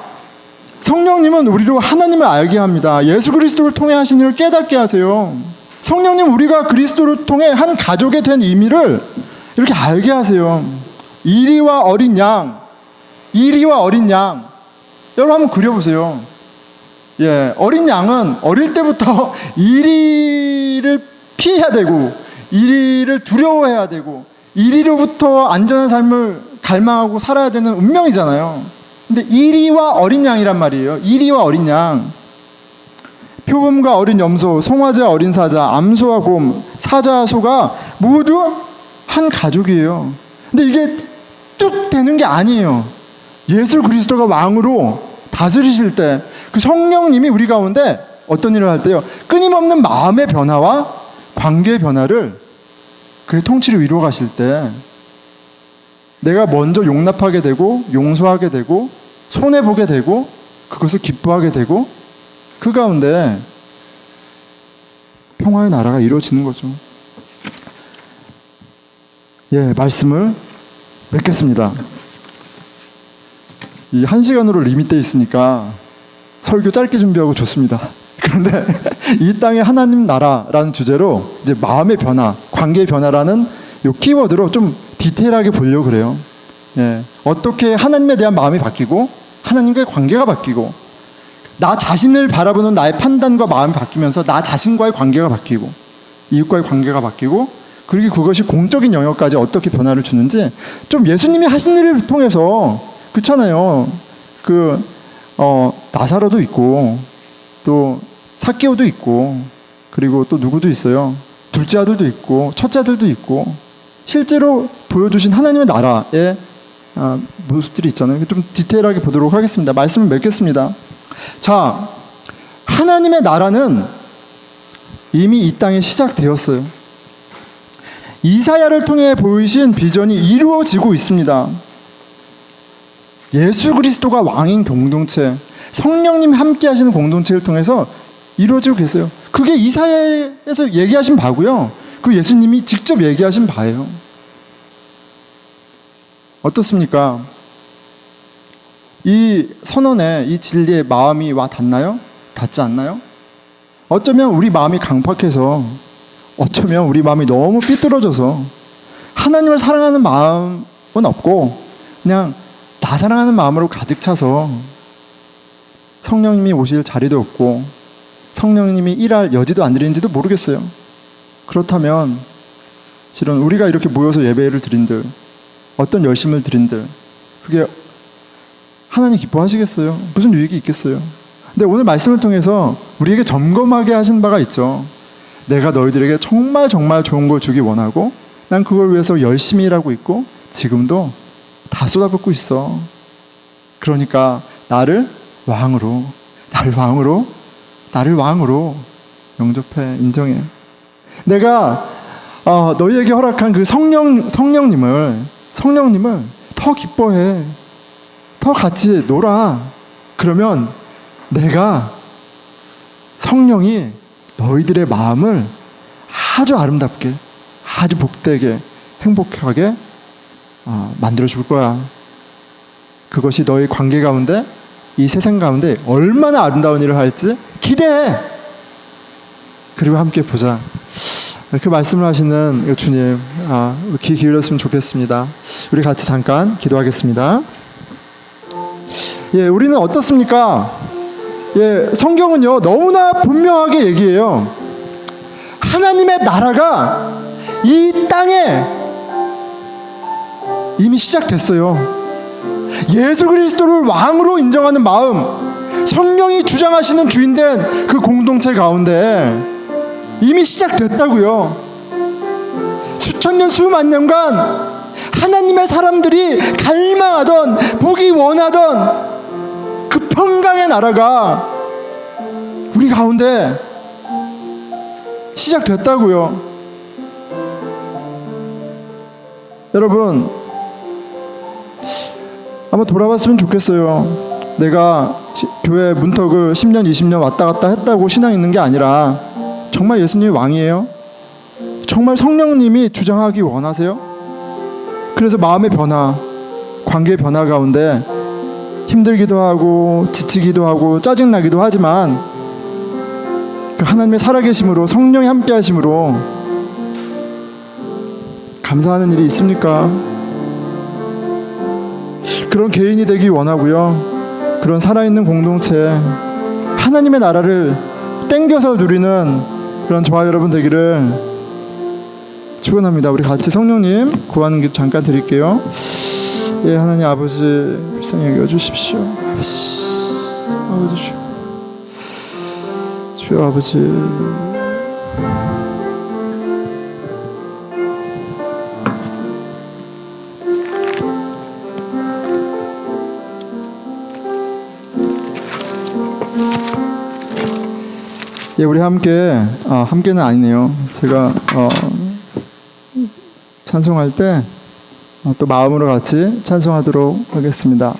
성령님은 우리로 하나님을 알게 합니다. 예수 그리스도를 통해 하신 일을 깨닫게 하세요. 성령님, 우리가 그리스도를 통해 한 가족이 된 의미를 이렇게 알게 하세요. 이리와 어린 양, 이리와 어린 양. 여러분 한번 그려보세요. 어린 양은 어릴 때부터 이리를 피해야 되고, 이리를 두려워해야 되고, 이리로부터 안전한 삶을 갈망하고 살아야 되는 운명이잖아요. 근데 이리와 어린 양이란 말이에요. 이리와 어린 양. 표범과 어린 염소, 송아지와 어린 사자, 암소와 곰, 사자와 소가 모두 한 가족이에요. 근데 이게 뚝 되는 게 아니에요. 예수 그리스도가 왕으로 다스리실 때 그 성령님이 우리 가운데 어떤 일을 할 때요, 끊임없는 마음의 변화와 관계의 변화를 그의 통치로 이루어 가실 때 내가 먼저 용납하게 되고, 용서하게 되고, 손해보게 되고, 그것을 기뻐하게 되고, 그 가운데 평화의 나라가 이루어지는 거죠. 말씀을 맺겠습니다. 이 1시간으로 리밋되어 있으니까 설교 짧게 준비하고 좋습니다. 그런데 이 땅의 하나님 나라라는 주제로 이제 마음의 변화, 관계의 변화라는 이 키워드로 좀 디테일하게 보려고 그래요. 어떻게 하나님에 대한 마음이 바뀌고, 하나님과의 관계가 바뀌고, 나 자신을 바라보는 나의 판단과 마음이 바뀌면서 나 자신과의 관계가 바뀌고, 이웃과의 관계가 바뀌고, 그리고 그것이 공적인 영역까지 어떻게 변화를 주는지 좀 예수님이 하신 일을 통해서, 그렇잖아요. 나사로도 있고, 또 삭개오도 있고, 그리고 또 누구도 있어요. 둘째 아들도 있고, 첫째 아들도 있고, 실제로 보여주신 하나님의 나라의 모습들이 있잖아요. 좀 디테일하게 보도록 하겠습니다. 말씀을 맺겠습니다. 자, 하나님의 나라는 이미 이 땅에 시작되었어요. 이사야를 통해 보이신 비전이 이루어지고 있습니다. 예수 그리스도가 왕인 공동체, 성령님이 함께 하시는 공동체를 통해서 이루어지고 계세요. 그게 이사야에서 얘기하신 바고요. 그 예수님이 직접 얘기하신 바예요. 어떻습니까? 이 선언에, 이 진리에 마음이 와 닿나요? 닿지 않나요? 어쩌면 우리 마음이 강팍해서, 어쩌면 우리 마음이 너무 삐뚤어져서 하나님을 사랑하는 마음은 없고 그냥 나 사랑하는 마음으로 가득 차서 성령님이 오실 자리도 없고 성령님이 일할 여지도 안 드리는지도 모르겠어요. 그렇다면 실은 우리가 이렇게 모여서 예배를 드린들, 어떤 열심을 드린들, 그게 하나님 기뻐하시겠어요? 무슨 유익이 있겠어요? 근데 오늘 말씀을 통해서 우리에게 점검하게 하신 바가 있죠. 내가 너희들에게 정말 정말 좋은 걸 주기 원하고 난 그걸 위해서 열심히 일하고 있고 지금도 다 쏟아붓고 있어. 그러니까 나를 왕으로 영접해, 인정해. 내가 너희에게 허락한 그 성령님을 더 기뻐해, 더 같이 놀아. 그러면 내가 성령이 너희들의 마음을 아주 아름답게, 아주 복되게, 행복하게 만들어 줄 거야. 그것이 너희 관계 가운데, 이 세상 가운데 얼마나 아름다운 일을 할지 기대해. 그리고 함께 보자. 그 말씀을 하시는 주님, 귀 기울였으면 좋겠습니다. 우리 같이 잠깐 기도하겠습니다. 예, 우리는 어떻습니까? 예, 성경은요 너무나 분명하게 얘기해요. 하나님의 나라가 이 땅에 이미 시작됐어요. 예수 그리스도를 왕으로 인정하는 마음, 성령이 주장하시는 주인된 그 공동체 가운데 이미 시작됐다고요. 수천 년 수만 년간 하나님의 사람들이 갈망하던, 보기 원하던 그 평강의 나라가 우리 가운데 시작됐다고요. 여러분, 한번 돌아봤으면 좋겠어요. 내가 교회 문턱을 10년 20년 왔다 갔다 했다고 신앙 있는 게 아니라 정말 예수님이 왕이에요? 정말 성령님이 주장하기 원하세요? 그래서 마음의 변화, 관계의 변화 가운데 힘들기도 하고 지치기도 하고 짜증나기도 하지만 그 하나님의 살아계심으로, 성령이 함께 하심으로 감사하는 일이 있습니까? 그런 개인이 되기 원하고요. 그런 살아있는 공동체, 하나님의 나라를 땡겨서 누리는 그런 저와 여러분 되기를 축원합니다. 우리 같이 성령님 구하는 기도 잠깐 드릴게요. 예, 하나님 아버지 불쌍히 여겨주십시오. 아버지 주여, 아버지 예, 우리 함께는 아니네요. 제가 찬송할 때 또 마음으로 같이 찬송하도록 하겠습니다.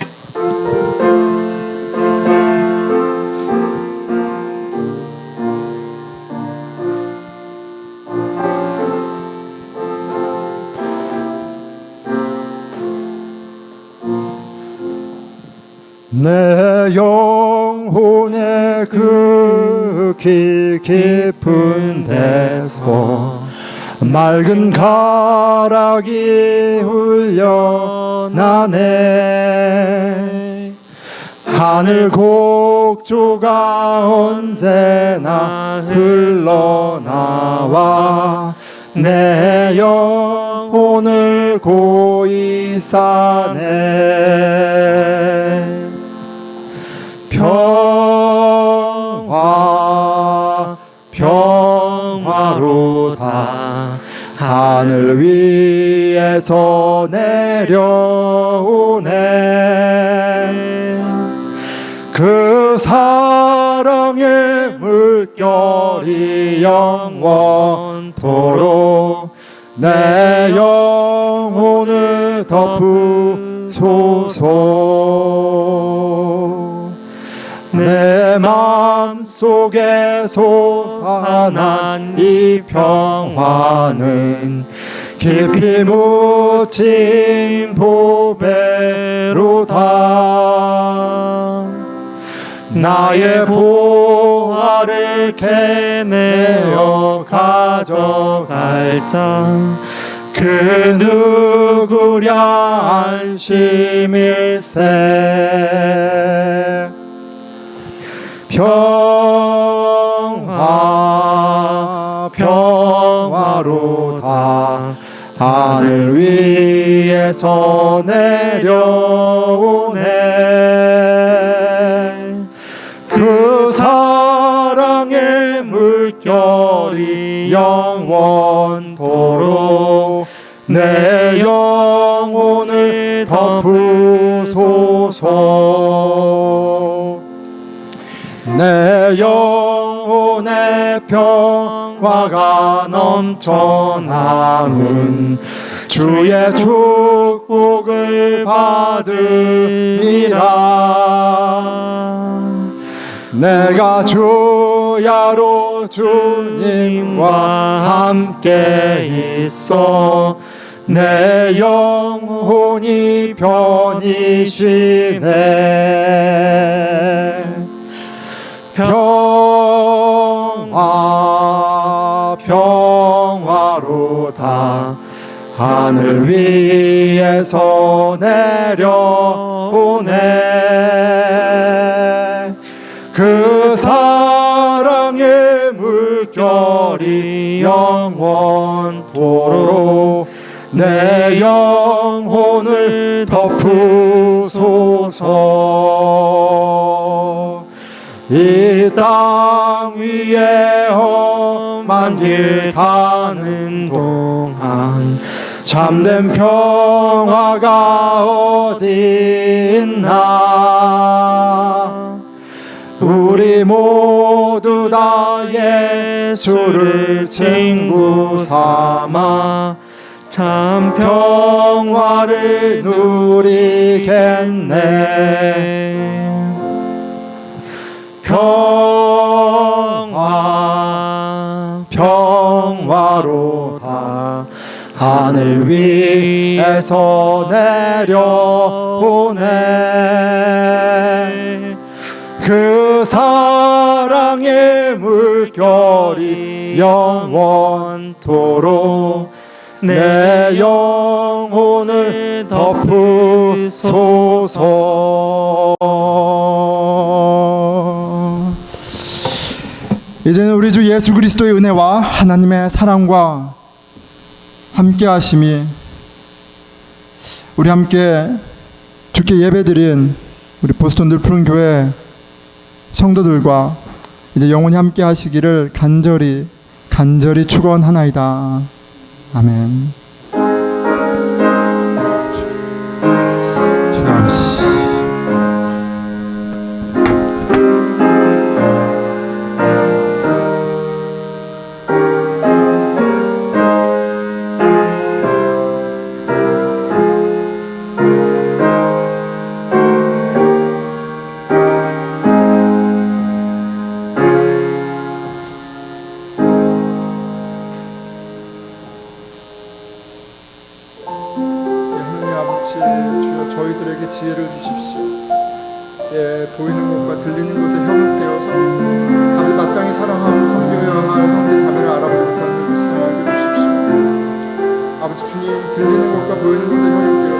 내 영혼의 그 깊은 데서 맑은 가락이 흘려나네. 하늘 곡조가 언제나 흘러나와 내 영혼을 고이 싸네. 평화로다 하늘 위에서 내려오네. 그 사랑의 물결이 영원토록 내 영혼을 덮으소서. 내 마음속에 솟아난 이 평화는 깊이 묻힌 보배로다. 나의 보화를 캐내어 가져갈 자 그 누구랴 안심일세. 평화로다 하늘 위에서 내려오네. 그 사랑의 물결이 영원토록 내 영혼을 덮으소서. 내 영혼의 평화가 넘쳐남은 주의 축복을 받음이라. 내가 주야로 주님과 함께 있어 내 영혼이 편히 쉬네. 평화로다 하늘 위에서 내려오네. 그 사랑의 물결이 영원토록 내 영혼을 덮으소서. 이 땅 위에 험한 길 가는 동안 참된 평화가 어디 있나. 우리 모두 다 예수를 친구 삼아 참 평화를 누리겠네. 평화로다 하늘 위에서 내려오네. 그 사랑의 물결이 영원토록 내 영혼을 덮으소서. 이제는 우리 주 예수 그리스도의 은혜와 하나님의 사랑과 함께 하심이 우리 함께 주께 예배드린 우리 보스턴 늘 푸른 교회 성도들과 이제 영원히 함께 하시기를 간절히 축원하나이다. 아멘. 저희들에게 지혜를 주십시오. 보이는 것과 들리는 것에 현혹되어서 다들 마땅히 사랑하고 섬겨야 할 형제 자매를 알아보지 못하는 것을 생각해 주십시오. 아버지 주님, 들리는 것과 보이는 것에 현혹되어